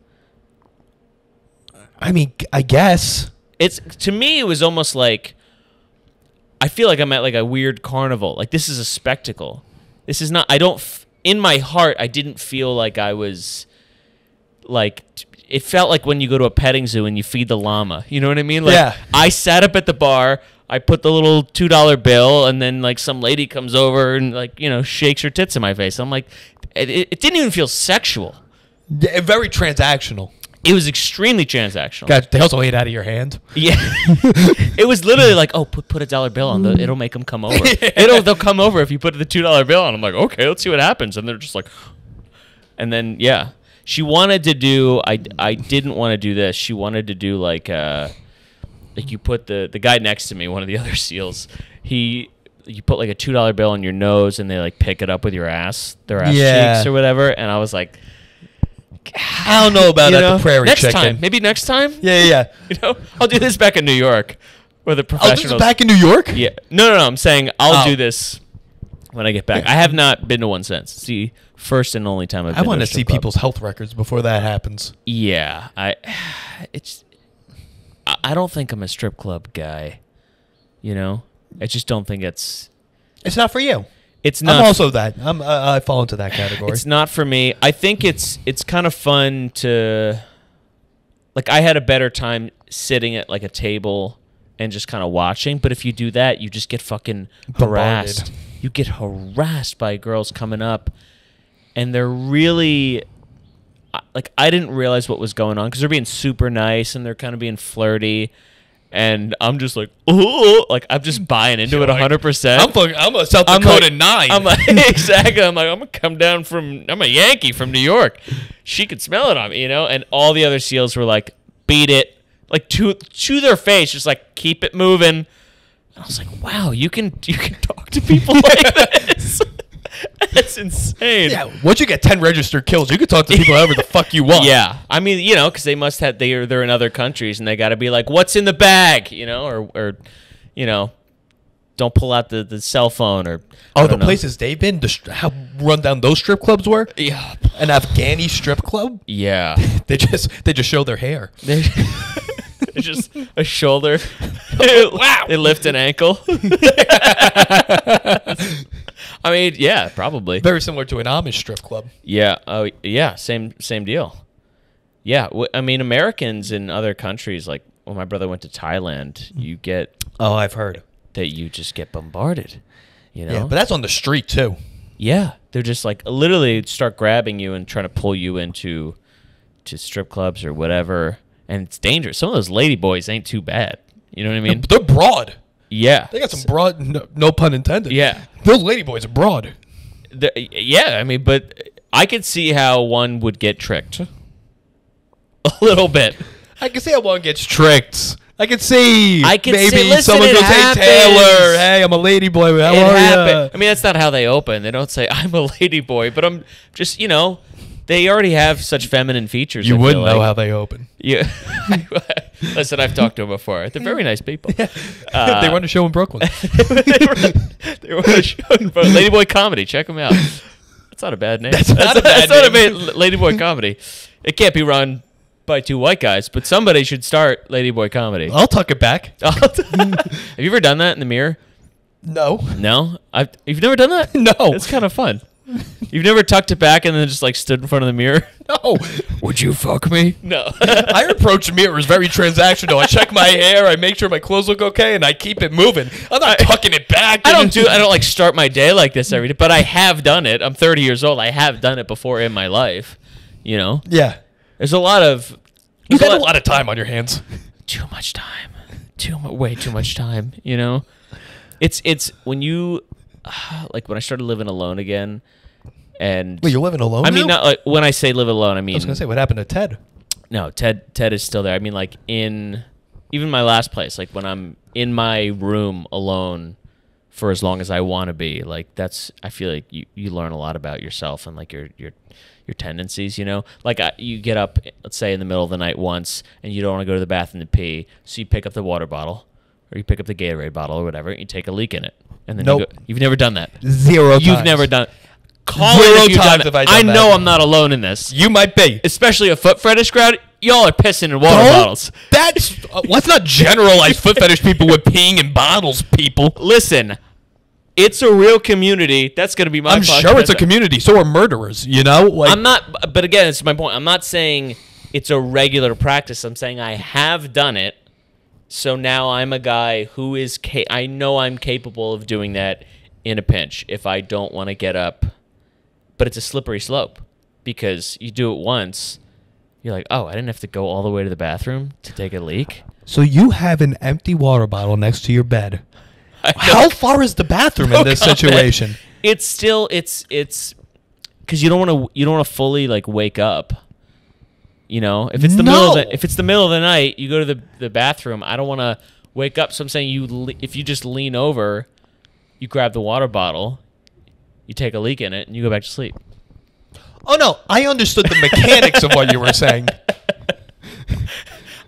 I mean, I guess. To me, it was almost like, I feel like I'm at, like, a weird carnival. Like, this is a spectacle. This is not, in my heart, I didn't feel like I was, like, it felt like when you go to a petting zoo and you feed the llama. You know what I mean? Like, yeah. I sat up at the bar, I put the little $2 bill, and then, like, some lady comes over and, like, you know, shakes her tits in my face. I'm like, it didn't even feel sexual. Yeah, very transactional. It was extremely transactional. God, they also ate out of your hand. Yeah. It was literally like, oh, put a $1 bill on it'll make them come over. They'll come over if you put the $2 bill on. I'm like, okay, let's see what happens. And they're just like, and then, yeah. She wanted to do, I didn't want to do this. She wanted to do like you put the guy next to me, one of the other SEALs, you put like a $2 bill on your nose, and they like pick it up with their ass cheeks or whatever. And I was like, I don't know about the Prairie next Chicken. Time. Maybe next time. Yeah. You know, I'll do this back in New York, where the professionals. Oh, this is back in New York? Yeah. No. I'm saying I'll do this when I get back. I have not been to one since. It's the first and only time I've been. I want to see strip club. people's health records before that happens. Yeah, I don't think I'm a strip club guy. You know, I just don't think it's. It's not for you. It's not. I'm also that. I fall into that category. It's not for me. I think it's kind of fun to, like, I had a better time sitting at like a table and just kind of watching. But if you do that, you just get fucking harassed. You get harassed by girls coming up, and they're really, like, I didn't realize what was going on because they're being super nice and they're kind of being flirty. And I'm just like, ooh, like I'm just buying into it 100%. I'm a South Dakota 9. I'm like, exactly. I'm like, I'm gonna come down I'm a Yankee from New York. She could smell it on me, And all the other SEALs were like, beat it, like to their face, just like keep it moving. And I was like, wow, you can talk to people like this. That's insane. Yeah, once you get 10 registered kills, you can talk to people however the fuck you want. Yeah, I mean, because they must have they're in other countries and they got to be like, what's in the bag, or don't pull out the cell phone or. Oh, the places they've been, how run down those strip clubs were. Yeah, an Afghani strip club. Yeah, they just show their hair. It's just a shoulder. Wow, they lift an ankle. I mean, yeah, probably. Very similar to an Amish strip club. Yeah. Oh, yeah. Same deal. Yeah. I mean, Americans in other countries, like when my brother went to Thailand, you get. Oh, I've heard that you just get bombarded. Yeah, but that's on the street too. Yeah, they're just like literally start grabbing you and trying to pull you to strip clubs or whatever, and it's dangerous. Some of those lady boys ain't too bad. You know what I mean? They're broad. Yeah. They got some broad, no pun intended. Yeah. Those ladyboys are broad. Yeah, I mean, but I could see how one would get tricked. A little bit. I can see how one gets tricked. I can see maybe listen, someone goes, happens. hey, Taylor, hey, I'm a ladyboy. How are you? I mean, that's not how they open. They don't say, I'm a ladyboy, but I'm just, they already have such feminine features. You wouldn't know how they open. Yeah. Listen, I've talked to them before. They're very nice people. Yeah. They run a show in Brooklyn. they run a show in Brooklyn. Ladyboy Comedy. Check them out. That's not a bad name. That's not a bad name. Ladyboy Comedy. It can't be run by two white guys, but somebody should start Ladyboy Comedy. I'll tuck it back. Have you ever done that in the mirror? No. No? You've never done that? No. It's kind of fun. You've never tucked it back and then just like stood in front of the mirror? No. Would you fuck me? No. I approach mirrors very transactional. I check my hair, I make sure my clothes look okay, and I keep it moving. I'm not tucking it back. I don't like start my day like this every day, but I have done it. I'm 30 years old. I have done it before in my life. Yeah. There's a lot of. You got a lot of time on your hands. Too much time. Way too much time. It's when you. Like when I started living alone again, and wait, you're living alone? I mean, now? not like when I say live alone, I mean. I was gonna say, what happened to Ted? No, Ted is still there. I mean, like in even my last place, like when I'm in my room alone for as long as I want to be, like I feel like you learn a lot about yourself and like your tendencies. Like you get up, let's say in the middle of the night once, and you don't want to go to the bathroom to pee, so you pick up the water bottle or you pick up the Gatorade bottle or whatever, and you take a leak in it. And then you've never done that. 0 times. You've never done. Call 0 it if you've times done it. have I done know that. I'm not alone in this. You might be, especially a foot fetish crowd. Y'all are pissing in water bottles. That's let's not generalize foot fetish people with peeing in bottles. People, listen. It's a real community. That's going to be my. I'm sure it's a community. So are murderers. Like, I'm not. But again, it's my point. I'm not saying it's a regular practice. I'm saying I have done it. So now I'm a guy who is. I know I'm capable of doing that in a pinch if I don't want to get up. But it's a slippery slope because you do it once, you're like, oh, I didn't have to go all the way to the bathroom to take a leak. So you have an empty water bottle next to your bed. How far is the bathroom in this situation? It's still it's because you don't want to fully like wake up. If it's the middle of the night, you go to the bathroom. I don't want to wake up. So I'm saying if you just lean over, you grab the water bottle, you take a leak in it, and you go back to sleep. Oh no, I understood the mechanics of what you were saying.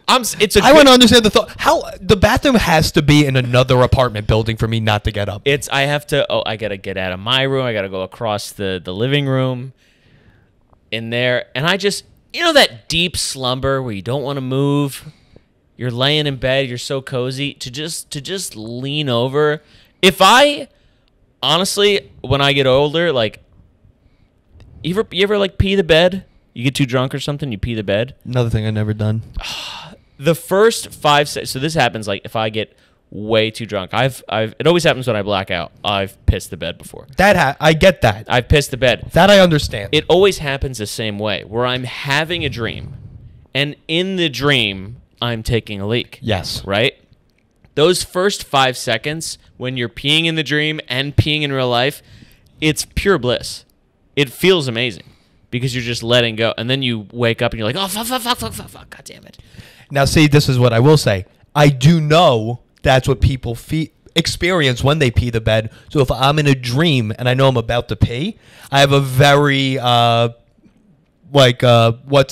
I want to understand the thought. How the bathroom has to be in another apartment building for me not to get up. I gotta get out of my room. I gotta go across the living room in there, and I just that deep slumber where you don't want to move. You're laying in bed. You're so cozy to just lean over. If I honestly, when I get older, like, you ever like pee the bed? You get too drunk or something, you pee the bed. Another thing I've never done. The first 5 seconds. So this happens like if I get way too drunk. It always happens when I black out. I've pissed the bed before. I get that. I've pissed the bed. That I understand. It always happens the same way, where I'm having a dream, and in the dream I'm taking a leak. Yes. Right? Those first 5 seconds when you're peeing in the dream and peeing in real life, it's pure bliss. It feels amazing because you're just letting go. And then you wake up and you're like, oh, fuck, God damn it. Now, see, this is what I will say. I do know that's what people experience when they pee the bed. So if I'm in a dream and I know I'm about to pee, I have a very, what's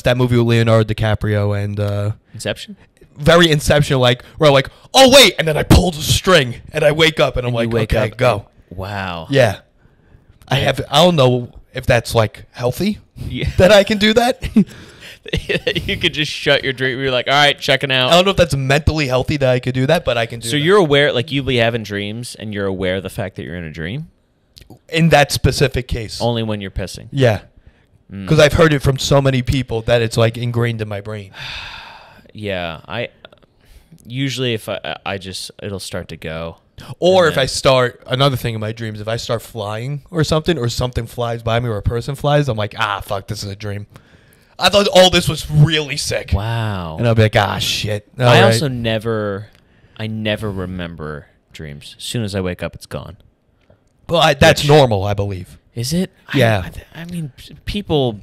that movie with Leonardo DiCaprio and... Inception? Very Inception, like, where I'm like, oh, wait, and then I pull the string, and I wake up, and I'm like, okay, go. Wow. Yeah. I don't know if that's, like, healthy, Yeah. that I can do that. You could just shut your dream. You're like, all right, checking out. I don't know if that's mentally healthy that I could do that, but I can do that. So you're aware, like, you'll be having dreams, and you're aware of the fact that you're in a dream? In that specific case. Only when you're pissing? Yeah. Because I've heard it from so many people that it's, like, ingrained in my brain. Yeah, I usually if I just it'll start to go. Or if I start another thing in my dreams, if I start flying or something flies by me or a person flies, I'm like, fuck, this is a dream. I thought all this was really sick. Wow. And I'll be like, shit. Also never remember dreams. As soon as I wake up, it's gone. Well, that's normal, I believe. Is it? Yeah. I mean, people,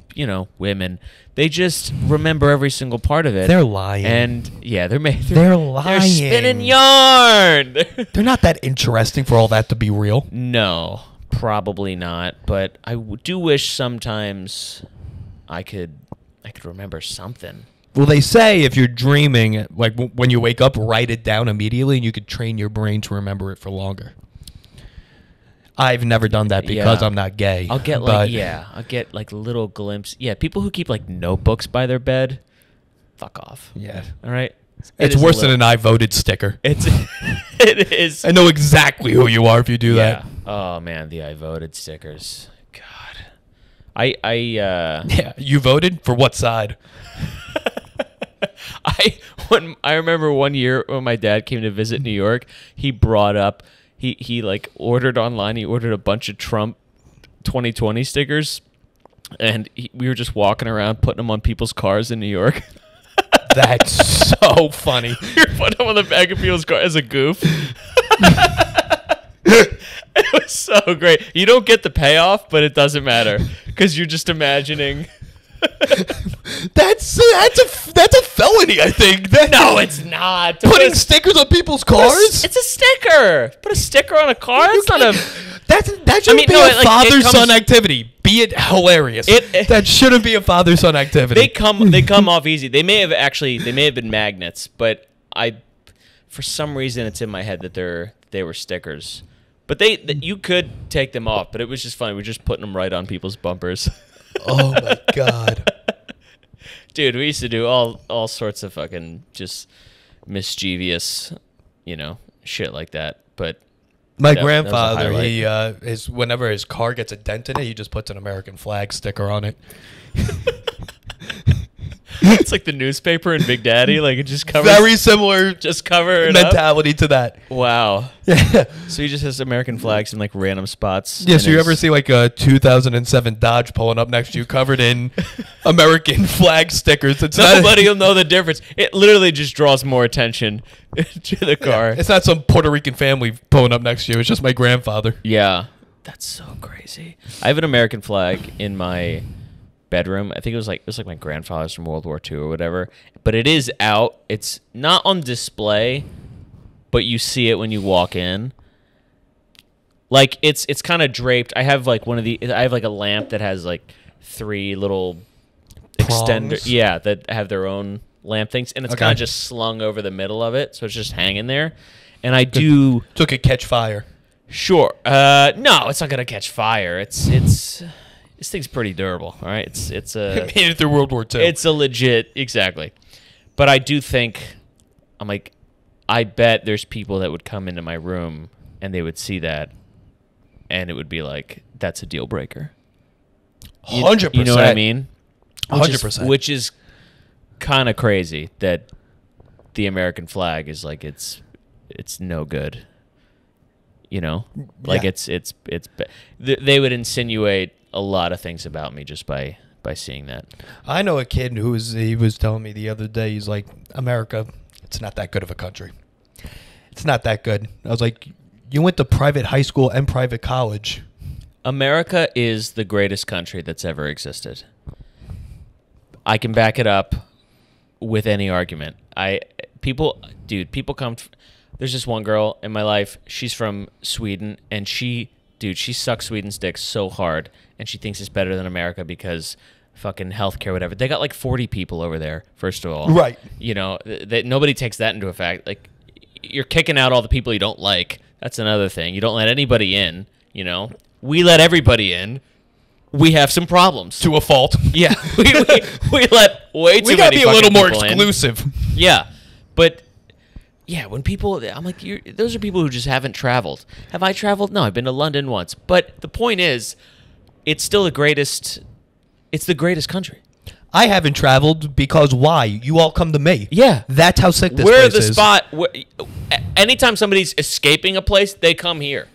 women, they just remember every single part of it. They're lying. And, yeah, they're lying. They're spinning yarn. They're not that interesting for all that to be real. No, probably not. But I do wish sometimes I could remember something. Well, they say if you're dreaming, like when you wake up, write it down immediately, and you could train your brain to remember it for longer. I've never done that because I'm not gay. I'll get little glimpses. Yeah, people who keep like notebooks by their bed, fuck off. Yeah. All right. It's worse than an I voted sticker. It is. I know exactly who you are if you do that. Oh man, the I voted stickers. God. Yeah, you voted for what side? I remember one year when my dad came to visit New York, he brought up he like ordered online. He ordered a bunch of Trump 2020 stickers, and we were just walking around putting them on people's cars in New York. That's so funny. You're putting them on the back of people's car as a goof. It was so great. You don't get the payoff, but it doesn't matter because you're just imagining. That's a felony, I think. No, it's not. Putting stickers on people's cars? It's a sticker. Put a sticker on a car. It's not a. That shouldn't be a father-son activity. Be it hilarious. That shouldn't be a father-son activity. They come off easy. They may have been magnets, but for some reason it's in my head that they were stickers. But you could take them off, but it was just funny. We're just putting them right on people's bumpers. Oh my god. Dude, we used to do all sorts of fucking just mischievous, shit like that. But my grandfather, whenever his car gets a dent in it, he just puts an American flag sticker on it. It's like the newspaper in Big Daddy, like it just covers. Very similar, just cover it mentality to that. Wow. Yeah. So he just has American flags in like random spots. Yeah. So you ever see like a 2007 Dodge pulling up next to you, covered in American flag stickers? Nobody will know the difference. It literally just draws more attention to the car. Yeah, it's not some Puerto Rican family pulling up next to you. It's just my grandfather. Yeah. That's so crazy. I have an American flag in my bedroom. I think it was like my grandfather's from World War II or whatever. But it is out. It's not on display, but you see it when you walk in. Like it's kind of draped. I have like I have like a lamp that has like 3 little extender. Yeah, that have their own lamp things, and it's kind of just slung over the middle of it, so it's just hanging there. And I do. So it could catch fire. Sure. No, it's not gonna catch fire. It's this thing's pretty durable. All right, it's a made it through World War II. It's a legit, exactly. But I do think, I'm like, I bet there's people that would come into my room and they would see that, and it would be like, that's a deal breaker. 100%. You know what I mean? 100%. Which is kind of crazy that the American flag is like it's no good. You know, like Yeah. they would insinuate a lot of things about me just by seeing that. I know a kid he was telling me the other day, he's like, America, it's not that good of a country. It's not that good. I was like, you went to private high school and private college. Come is the greatest country that's ever existed. I can back it up with any argument. People come. There's this one girl in my life. She's from Sweden, and she sucks Sweden's dick so hard, and she thinks it's better than America because fucking healthcare, whatever. They got like 40 people over there. First of all, Right? You know, nobody takes that into effect. Like, you're kicking out all the people you don't like. That's another thing. You don't let anybody in. You know, we let everybody in. We have some problems. To a fault. Yeah, we let way too many. We gotta be a little more people in. exclusive. Yeah, but yeah, when people, I'm like, those are people who just haven't traveled. Have I traveled? No, I've been to London once. But the point is, it's still the greatest. It's the greatest country. I haven't traveled because why? You all come to me. Yeah, That's how sick this we're place the is. spot. Anytime somebody's escaping a place, they come here.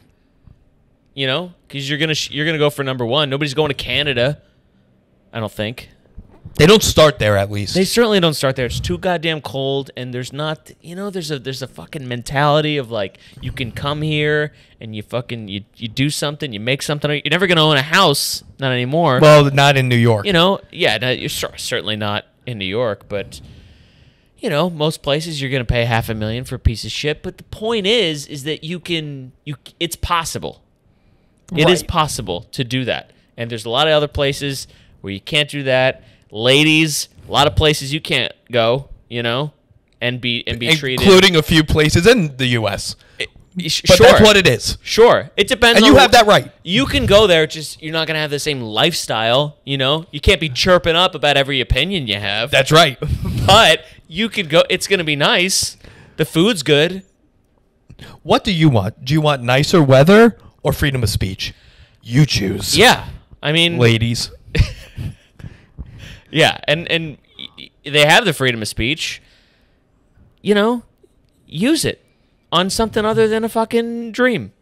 You know, because you're gonna go for number one. Nobody's going to Canada. I don't think. They don't start there, at least. They certainly don't start there. It's too goddamn cold, and there's not, there's a fucking mentality of like, you can come here and you do something, you make something. You're never gonna own a house, not anymore. Well, not in New York. Yeah, no, you're certainly not in New York, but most places you're gonna pay $500,000 for a piece of shit. But the point is that it's possible. It is Right. possible to do that, and there's a lot of other places where you can't do that. Ladies, a lot of places you can't go, and be treated, including a few places in the U.S. But sure, that's what it is. Sure, it depends. And on you have that right. You can go there, just you're not gonna have the same lifestyle. You can't be chirping up about every opinion you have. That's right. But you could go. It's gonna be nice. The food's good. What do you want? Do you want nicer weather or freedom of speech? You choose. Yeah, I mean, Ladies. yeah, and they have the freedom of speech. Use it on something other than a fucking dream.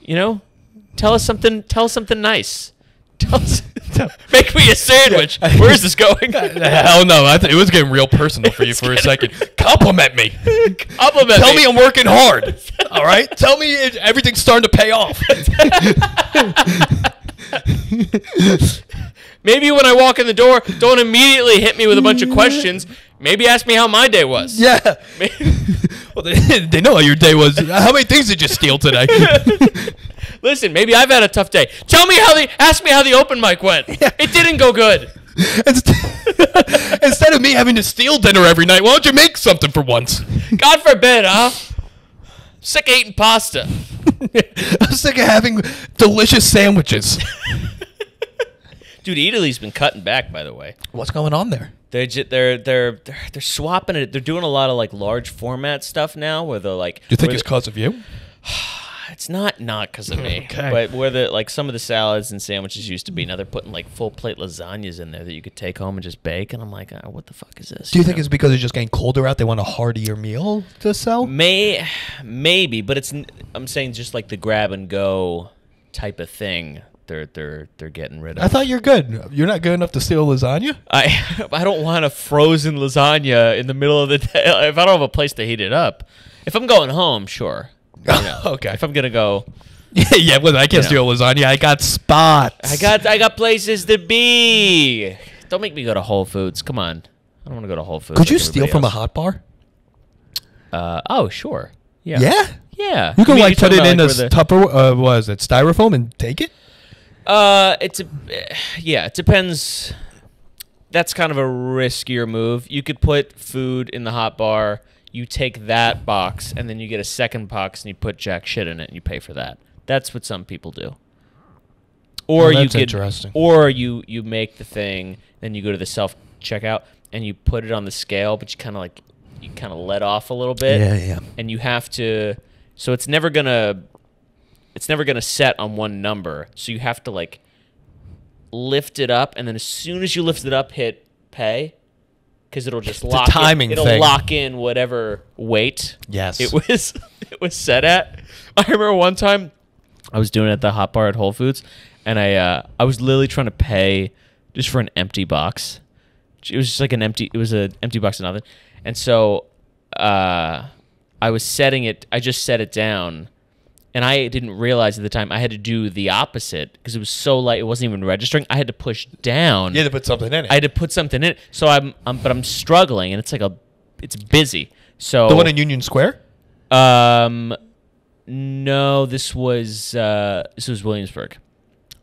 Tell us something nice. Make me a sandwich. Yeah. Where is this going? Hell no. It was getting real personal for you for a second. Compliment me. Tell me I'm working hard. All right? Tell me everything's starting to pay off. Maybe when I walk in the door, don't immediately hit me with a bunch of questions. Maybe ask me how my day was. Yeah. Well, they know how your day was. How many things did you steal today? Listen, maybe I've had a tough day. Ask me how the open mic went. Yeah. It didn't go good. Instead of me having to steal dinner every night, why don't you make something for once? God forbid, huh? Sick of eating pasta. I'm sick of having delicious sandwiches. Dude, Italy's been cutting back, by the way. What's going on there? They're swapping it. They're doing a lot of like large format stuff now, where they're like. Do you think it's because of you? It's not because of me, Okay. but where some of the salads and sandwiches used to be, now they're putting like full plate lasagnas in there that you could take home and just bake, and I'm like, what the fuck is this? Do you think it's because it's just getting colder out? They want a heartier meal to sell? Maybe, but I'm saying just like the grab and go type of thing. They're getting rid of. I thought you're good. You're not good enough to steal lasagna? I don't want a frozen lasagna in the middle of the day if I don't have a place to heat it up. If I'm going home, sure. Okay. If I'm gonna go, yeah. Well, I can't steal lasagna. I got spots. I got places to be. Don't make me go to Whole Foods. Come on, I don't want to go to Whole Foods. Could you steal from a hot bar? Oh, sure. Yeah. Yeah. Yeah. You can mean, like you're put it talking in a about, like, what is it, styrofoam and take it? It depends. That's kind of a riskier move. You could put food in the hot bar. You take that box, and then you get a second box, and you put jack shit in it, and you pay for that. That's what some people do. Or that's you interesting. Or you make the thing, then you go to the self checkout, and you put it on the scale, but you kind of let off a little bit. Yeah. And you have to. So it's never gonna it's never gonna set on one number. So you have to like lift it up, and then as soon as you lift it up, hit pay, because it'll just lock. It'll lock in whatever weight. Yes. It was set at. I remember one time I was doing it at the hot bar at Whole Foods, and I was literally trying to pay just for an empty box. It was just like an empty box of nothing. And so I was setting it. I just set it down, and I didn't realize at the time I had to do the opposite because it was so light. It wasn't even registering. I had to push down. You had to put something in it. I had to put something in it. So I'm struggling, and it's busy. So the one in Union Square? No, this was Williamsburg.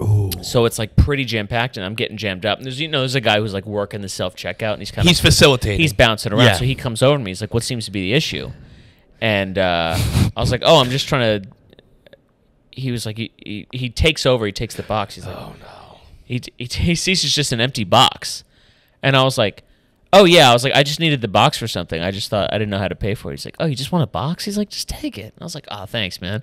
Ooh. So it's like pretty jam packed, and I'm getting jammed up. And there's a guy who's like working the self checkout, and he's facilitating. He's bouncing around. Yeah. So he comes over to me. He's like, "What seems to be the issue?" And I was like, "Oh, I'm just trying to." He was like, he takes over. He takes the box. He's like, "Oh no." He sees it's just an empty box, and I was like, "Oh yeah." I was like, "I just needed the box for something. I just thought I didn't know how to pay for it." He's like, "Oh, you just want a box?" He's like, "Just take it." And I was like, "Oh, thanks, man."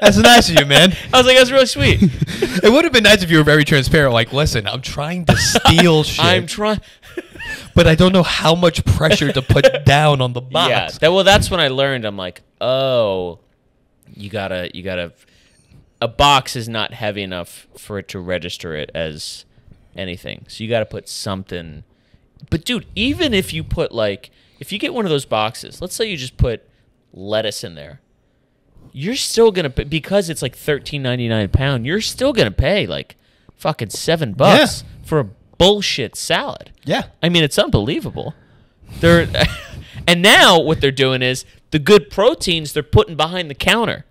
That's nice of you, man. I was like, "That's really sweet." It would have been nice if you were very transparent. Like, listen, I'm trying to steal shit. I'm trying, but I don't know how much pressure to put down on the box. Yeah. That's when I learned. I'm like, oh, you gotta. A box is not heavy enough for it to register it as anything. So you got to put something. But dude, even if you put if you get one of those boxes, let's say you just put lettuce in there, you're still gonna pay, because it's like $13.99 a pound. You're still gonna pay like fucking $7 for a bullshit salad. Yeah, I mean, it's unbelievable. And now what they're doing is the good proteins they're putting behind the counter.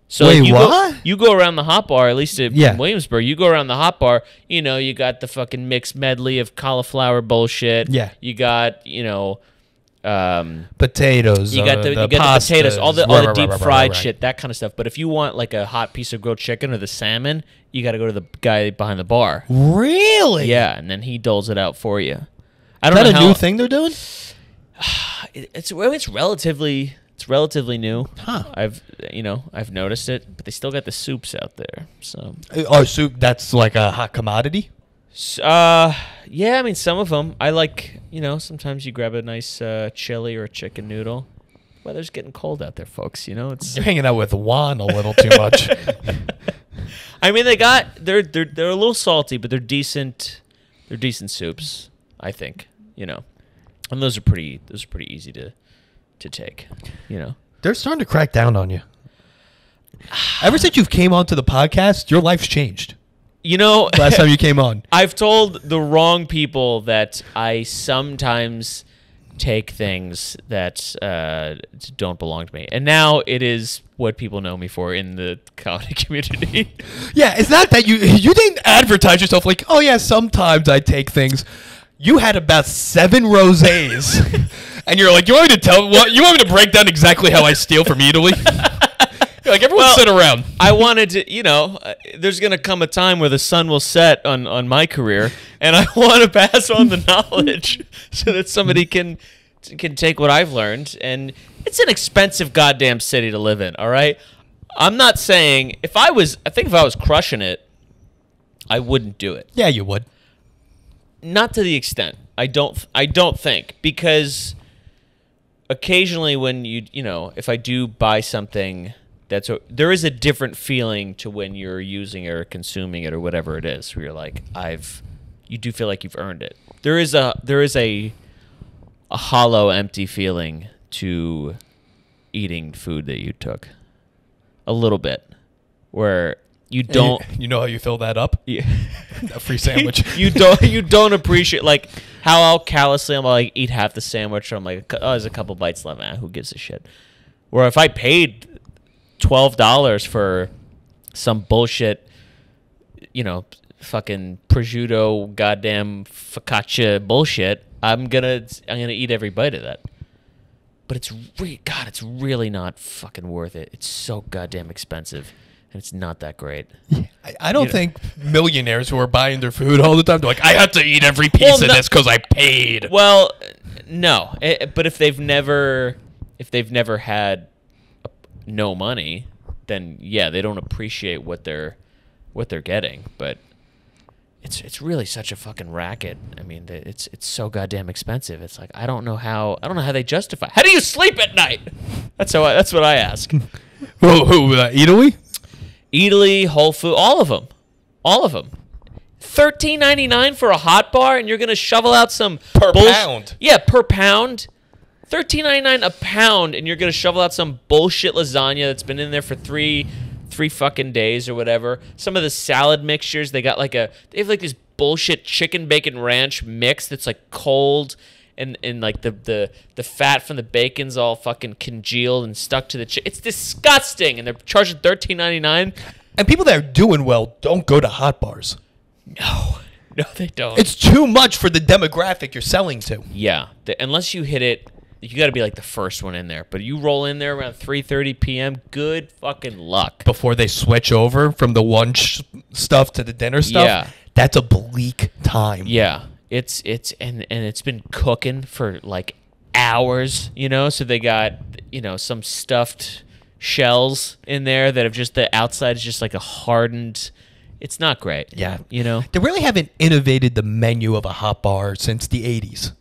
So wait, you go around the hot bar, at least in Williamsburg, you go around the hot bar, you got the fucking mixed medley of cauliflower bullshit. Yeah. You got, potatoes. You got the potatoes, all the deep fried shit, that kind of stuff. But if you want like a hot piece of grilled chicken or the salmon, you got to go to the guy behind the bar. Really? Yeah, and then he doles it out for you. I don't know. Is that a new thing they're doing? It's relatively new. Huh. I've noticed it, but they still got the soups out there. So soup, that's like a hot commodity? Yeah, I mean some of them. I like, sometimes you grab a nice chili or a chicken noodle. Weather's getting cold out there, folks, it's You're hanging out with Juan a little too much. I mean, they're a little salty, but they're decent soups, I think, And those are pretty easy to take, They're starting to crack down on you. Ever since you came onto the podcast, your life's changed. Last time you came on. I've told the wrong people that I sometimes take things that don't belong to me. And now it is what people know me for in the comedy community. Yeah, it's not that you didn't advertise yourself like, oh yeah, sometimes I take things. You had about 7 rosés. And you're like, you want me to break down exactly how I steal from Italy? You're like, everyone sit around. I wanted to, there's going to come a time where the sun will set on my career, and I want to pass on the knowledge so that somebody can take what I've learned. And it's an expensive goddamn city to live in, all right? I'm not saying, if I was crushing it, I wouldn't do it. Yeah, you would. Not to the extent. I don't think, because occasionally when if I do buy something there is a different feeling to when you're using it or consuming it or whatever it is, where you're like, you do feel like you've earned it. There is a hollow, empty feeling to eating food that you took. A little bit. Where you don't... You know how you fill that up? Yeah. A free sandwich. you don't appreciate, like, how I'll callously, I'm like, eat half the sandwich, or I'm like, oh, there's a couple bites left. Who gives a shit? Where if I paid $12 for some bullshit, fucking prosciutto, goddamn focaccia bullshit, I'm gonna eat every bite of that. But it's really not fucking worth it. It's so goddamn expensive, and it's not that great. I don't think millionaires who are buying their food all the time, they're like, I have to eat every piece of this because I paid. Well, no. But if they've never had no money, then yeah, they don't appreciate what they're getting. But it's really such a fucking racket. I mean, it's so goddamn expensive. It's like I don't know how they justify. How do you sleep at night? That's what I ask. Who Italy? Italy, Whole Food, all of them. $13.99 for a hot bar, and you're gonna shovel out some Per pound. Yeah, per pound. $13.99 a pound, and you're gonna shovel out some bullshit lasagna that's been in there for three fucking days or whatever. Some of the salad mixtures, they have like this bullshit chicken bacon ranch mix that's like cold, and like the fat from the bacon's all fucking congealed and stuck to the chicken. It's disgusting, and they're charging $13.99. And people that are doing well don't go to hot bars. No, they don't. It's too much for the demographic you're selling to. Yeah, unless you hit it, you got to be like the first one in there. But you roll in there around 3:30 p.m. Good fucking luck. Before they switch over from the lunch stuff to the dinner stuff. Yeah. That's a bleak time. Yeah, it's it's been cooking for like hours, so they got, some stuffed shells in there that have just, the outside is just like a hardened, it's not great. Yeah. They really haven't innovated the menu of a hot bar since the 80s.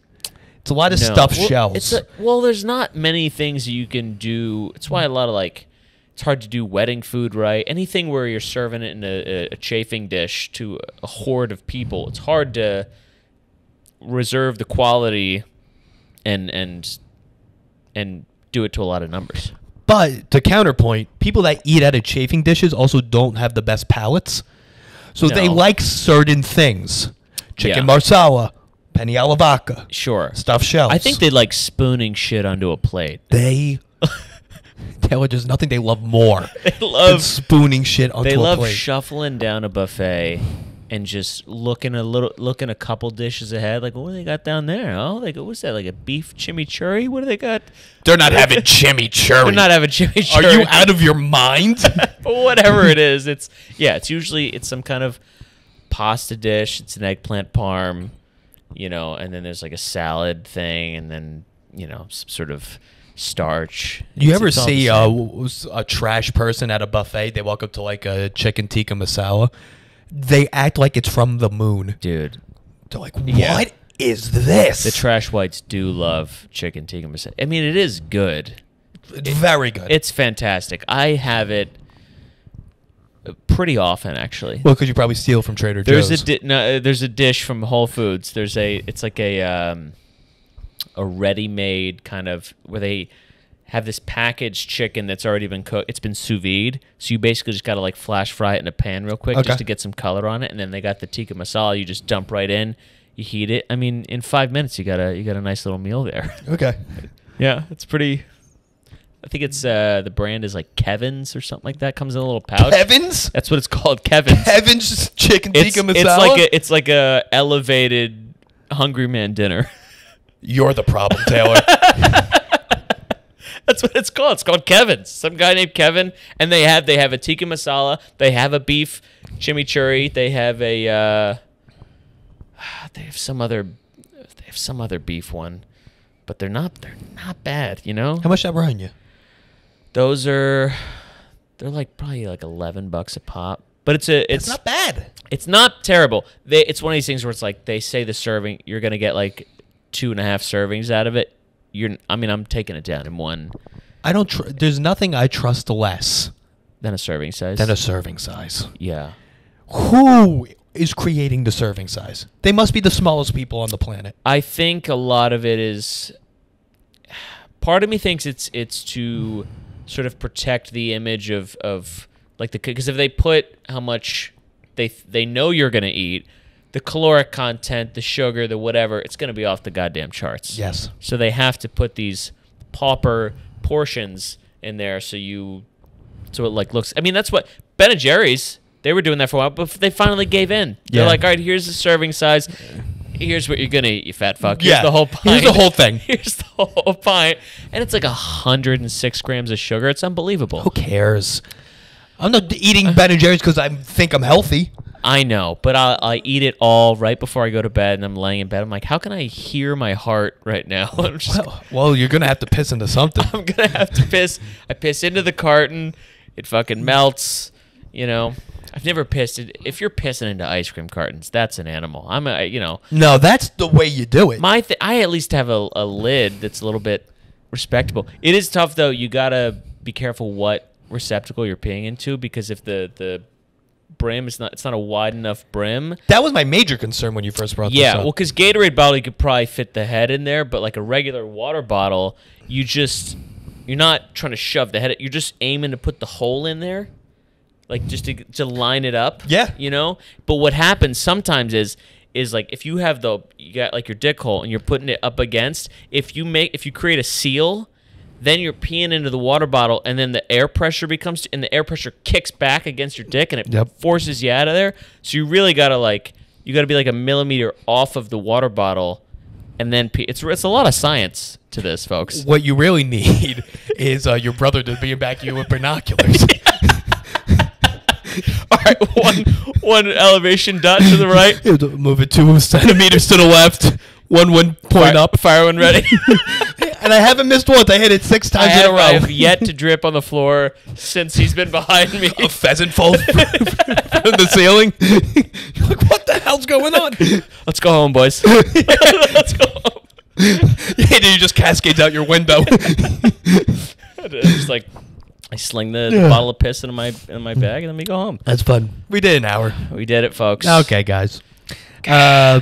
It's a lot of stuffed shells. There's not many things you can do. It's why a lot of it's hard to do wedding food right. Anything where you're serving it in a chafing dish to a horde of people, it's hard to reserve the quality and do it to a lot of numbers. But to counterpoint, people that eat out of chafing dishes also don't have the best palates. So they like certain things. Chicken marsala, penny alla vodka. Sure. Stuffed shells. I think they like spooning shit onto a plate. Taylor, there's nothing they love more than spooning shit onto a plate. They love shuffling down a buffet and just looking a couple dishes ahead. Like, what do they got down there? Oh, what's that? Like a beef chimichurri? What do they got? They're not having chimichurri. They're not having chimichurri. Are you out of your mind? Whatever it is, it's usually some kind of pasta dish. It's an eggplant parm, and then there's like a salad thing, and then some sort of starch. You ever see a trash person at a buffet? They walk up to like a chicken tikka masala. They act like it's from the moon. Dude. They're like, what is this? The trash whites do love chicken tikka masala. I mean, it is good. It's very good. It's fantastic. I have it pretty often, actually. Well, because you probably steal from Trader Joe's. There's a dish from Whole Foods. It's like a ready-made kind of, where they have this packaged chicken that's already been cooked. It's been sous vide, so you basically just got to like flash fry it in a pan real quick just to get some color on it, and then they got the tikka masala. You just dump right in, you heat it. I mean, in 5 minutes you got a nice little meal there. Okay. Yeah, it's pretty. I think it's the brand is like Kevin's or something like that. Comes in a little pouch. Kevin's? That's what it's called. Kevin's. Kevin's chicken tikka masala. It's like a elevated Hungry Man dinner. You're the problem, Taylor. That's what it's called. It's called Kevin's. Some guy named Kevin, and they have a tikka masala. They have a beef chimichurri. They have some other beef one, but they're not bad. How much that run you? They're like probably like $11 a pop. But it's not bad. It's not terrible. It's one of these things where it's like they say the serving, you're gonna get like 2.5 servings out of it. I'm taking it down in one. There's nothing I trust less than a serving size. Yeah. Who is creating the serving size? They must be the smallest people on the planet. I think a lot of it is. Part of me thinks it's to sort of protect the image of like because if they put how much they know you're gonna eat, the caloric content, the sugar, the whatever, it's going to be off the goddamn charts. Yes. So they have to put these pauper portions in there so it like looks. I mean, that's what Ben and Jerry's, they were doing that for a while, but they finally gave in. They're like, all right, here's the serving size. Here's what you're going to eat, you fat fuck. Here's the whole pint. Here's the whole thing. Here's the whole pint. And it's like 106 grams of sugar. It's unbelievable. Who cares? I'm not eating Ben and Jerry's because I think I'm healthy. I know, but I eat it all right before I go to bed, and I'm laying in bed. I'm like, how can I hear my heart right now? Well, you're going to have to piss into something. I'm going to have to piss. I piss into the carton. It fucking melts. You know, I've never pissed. If you're pissing into ice cream cartons, that's an animal. No, that's the way you do it. I at least have a lid that's a little bit respectable. It is tough though. You gotta be careful what receptacle you're peeing into, because if the brim it's not a wide enough brim. That was my major concern when you first brought this up. Yeah, well, because Gatorade bottle you could probably fit the head in there, but like a regular water bottle, you're not trying to shove the head. You're just aiming to put the hole in there, like just to line it up. Yeah, you know. But what happens sometimes is like if you got like your dick hole and you're putting it up against, if you create a seal, then you're peeing into the water bottle, and then the air pressure kicks back against your dick, and it forces you out of there. So you really gotta be like a millimeter off of the water bottle, and then pee. It's a lot of science to this, folks. What you really need is your brother to be back you with binoculars. All right, one elevation dot to the right. Move it 2 centimeters to the left. One point up. Fire one ready. And I haven't missed once. I hit it 6 times in a row. I have yet to drip on the floor since he's been behind me. A pheasant fall from the ceiling. You're like, what the hell's going on? Let's go home, boys. Let's go home. Yeah, you just cascades out your window. Just like I sling the bottle of piss into my bag, and then we go home. That's fun. We did an hour. We did it, folks. Okay, guys. Yeah,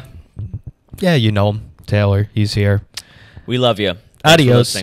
you know him. Taylor. He's here. We love you. Adios.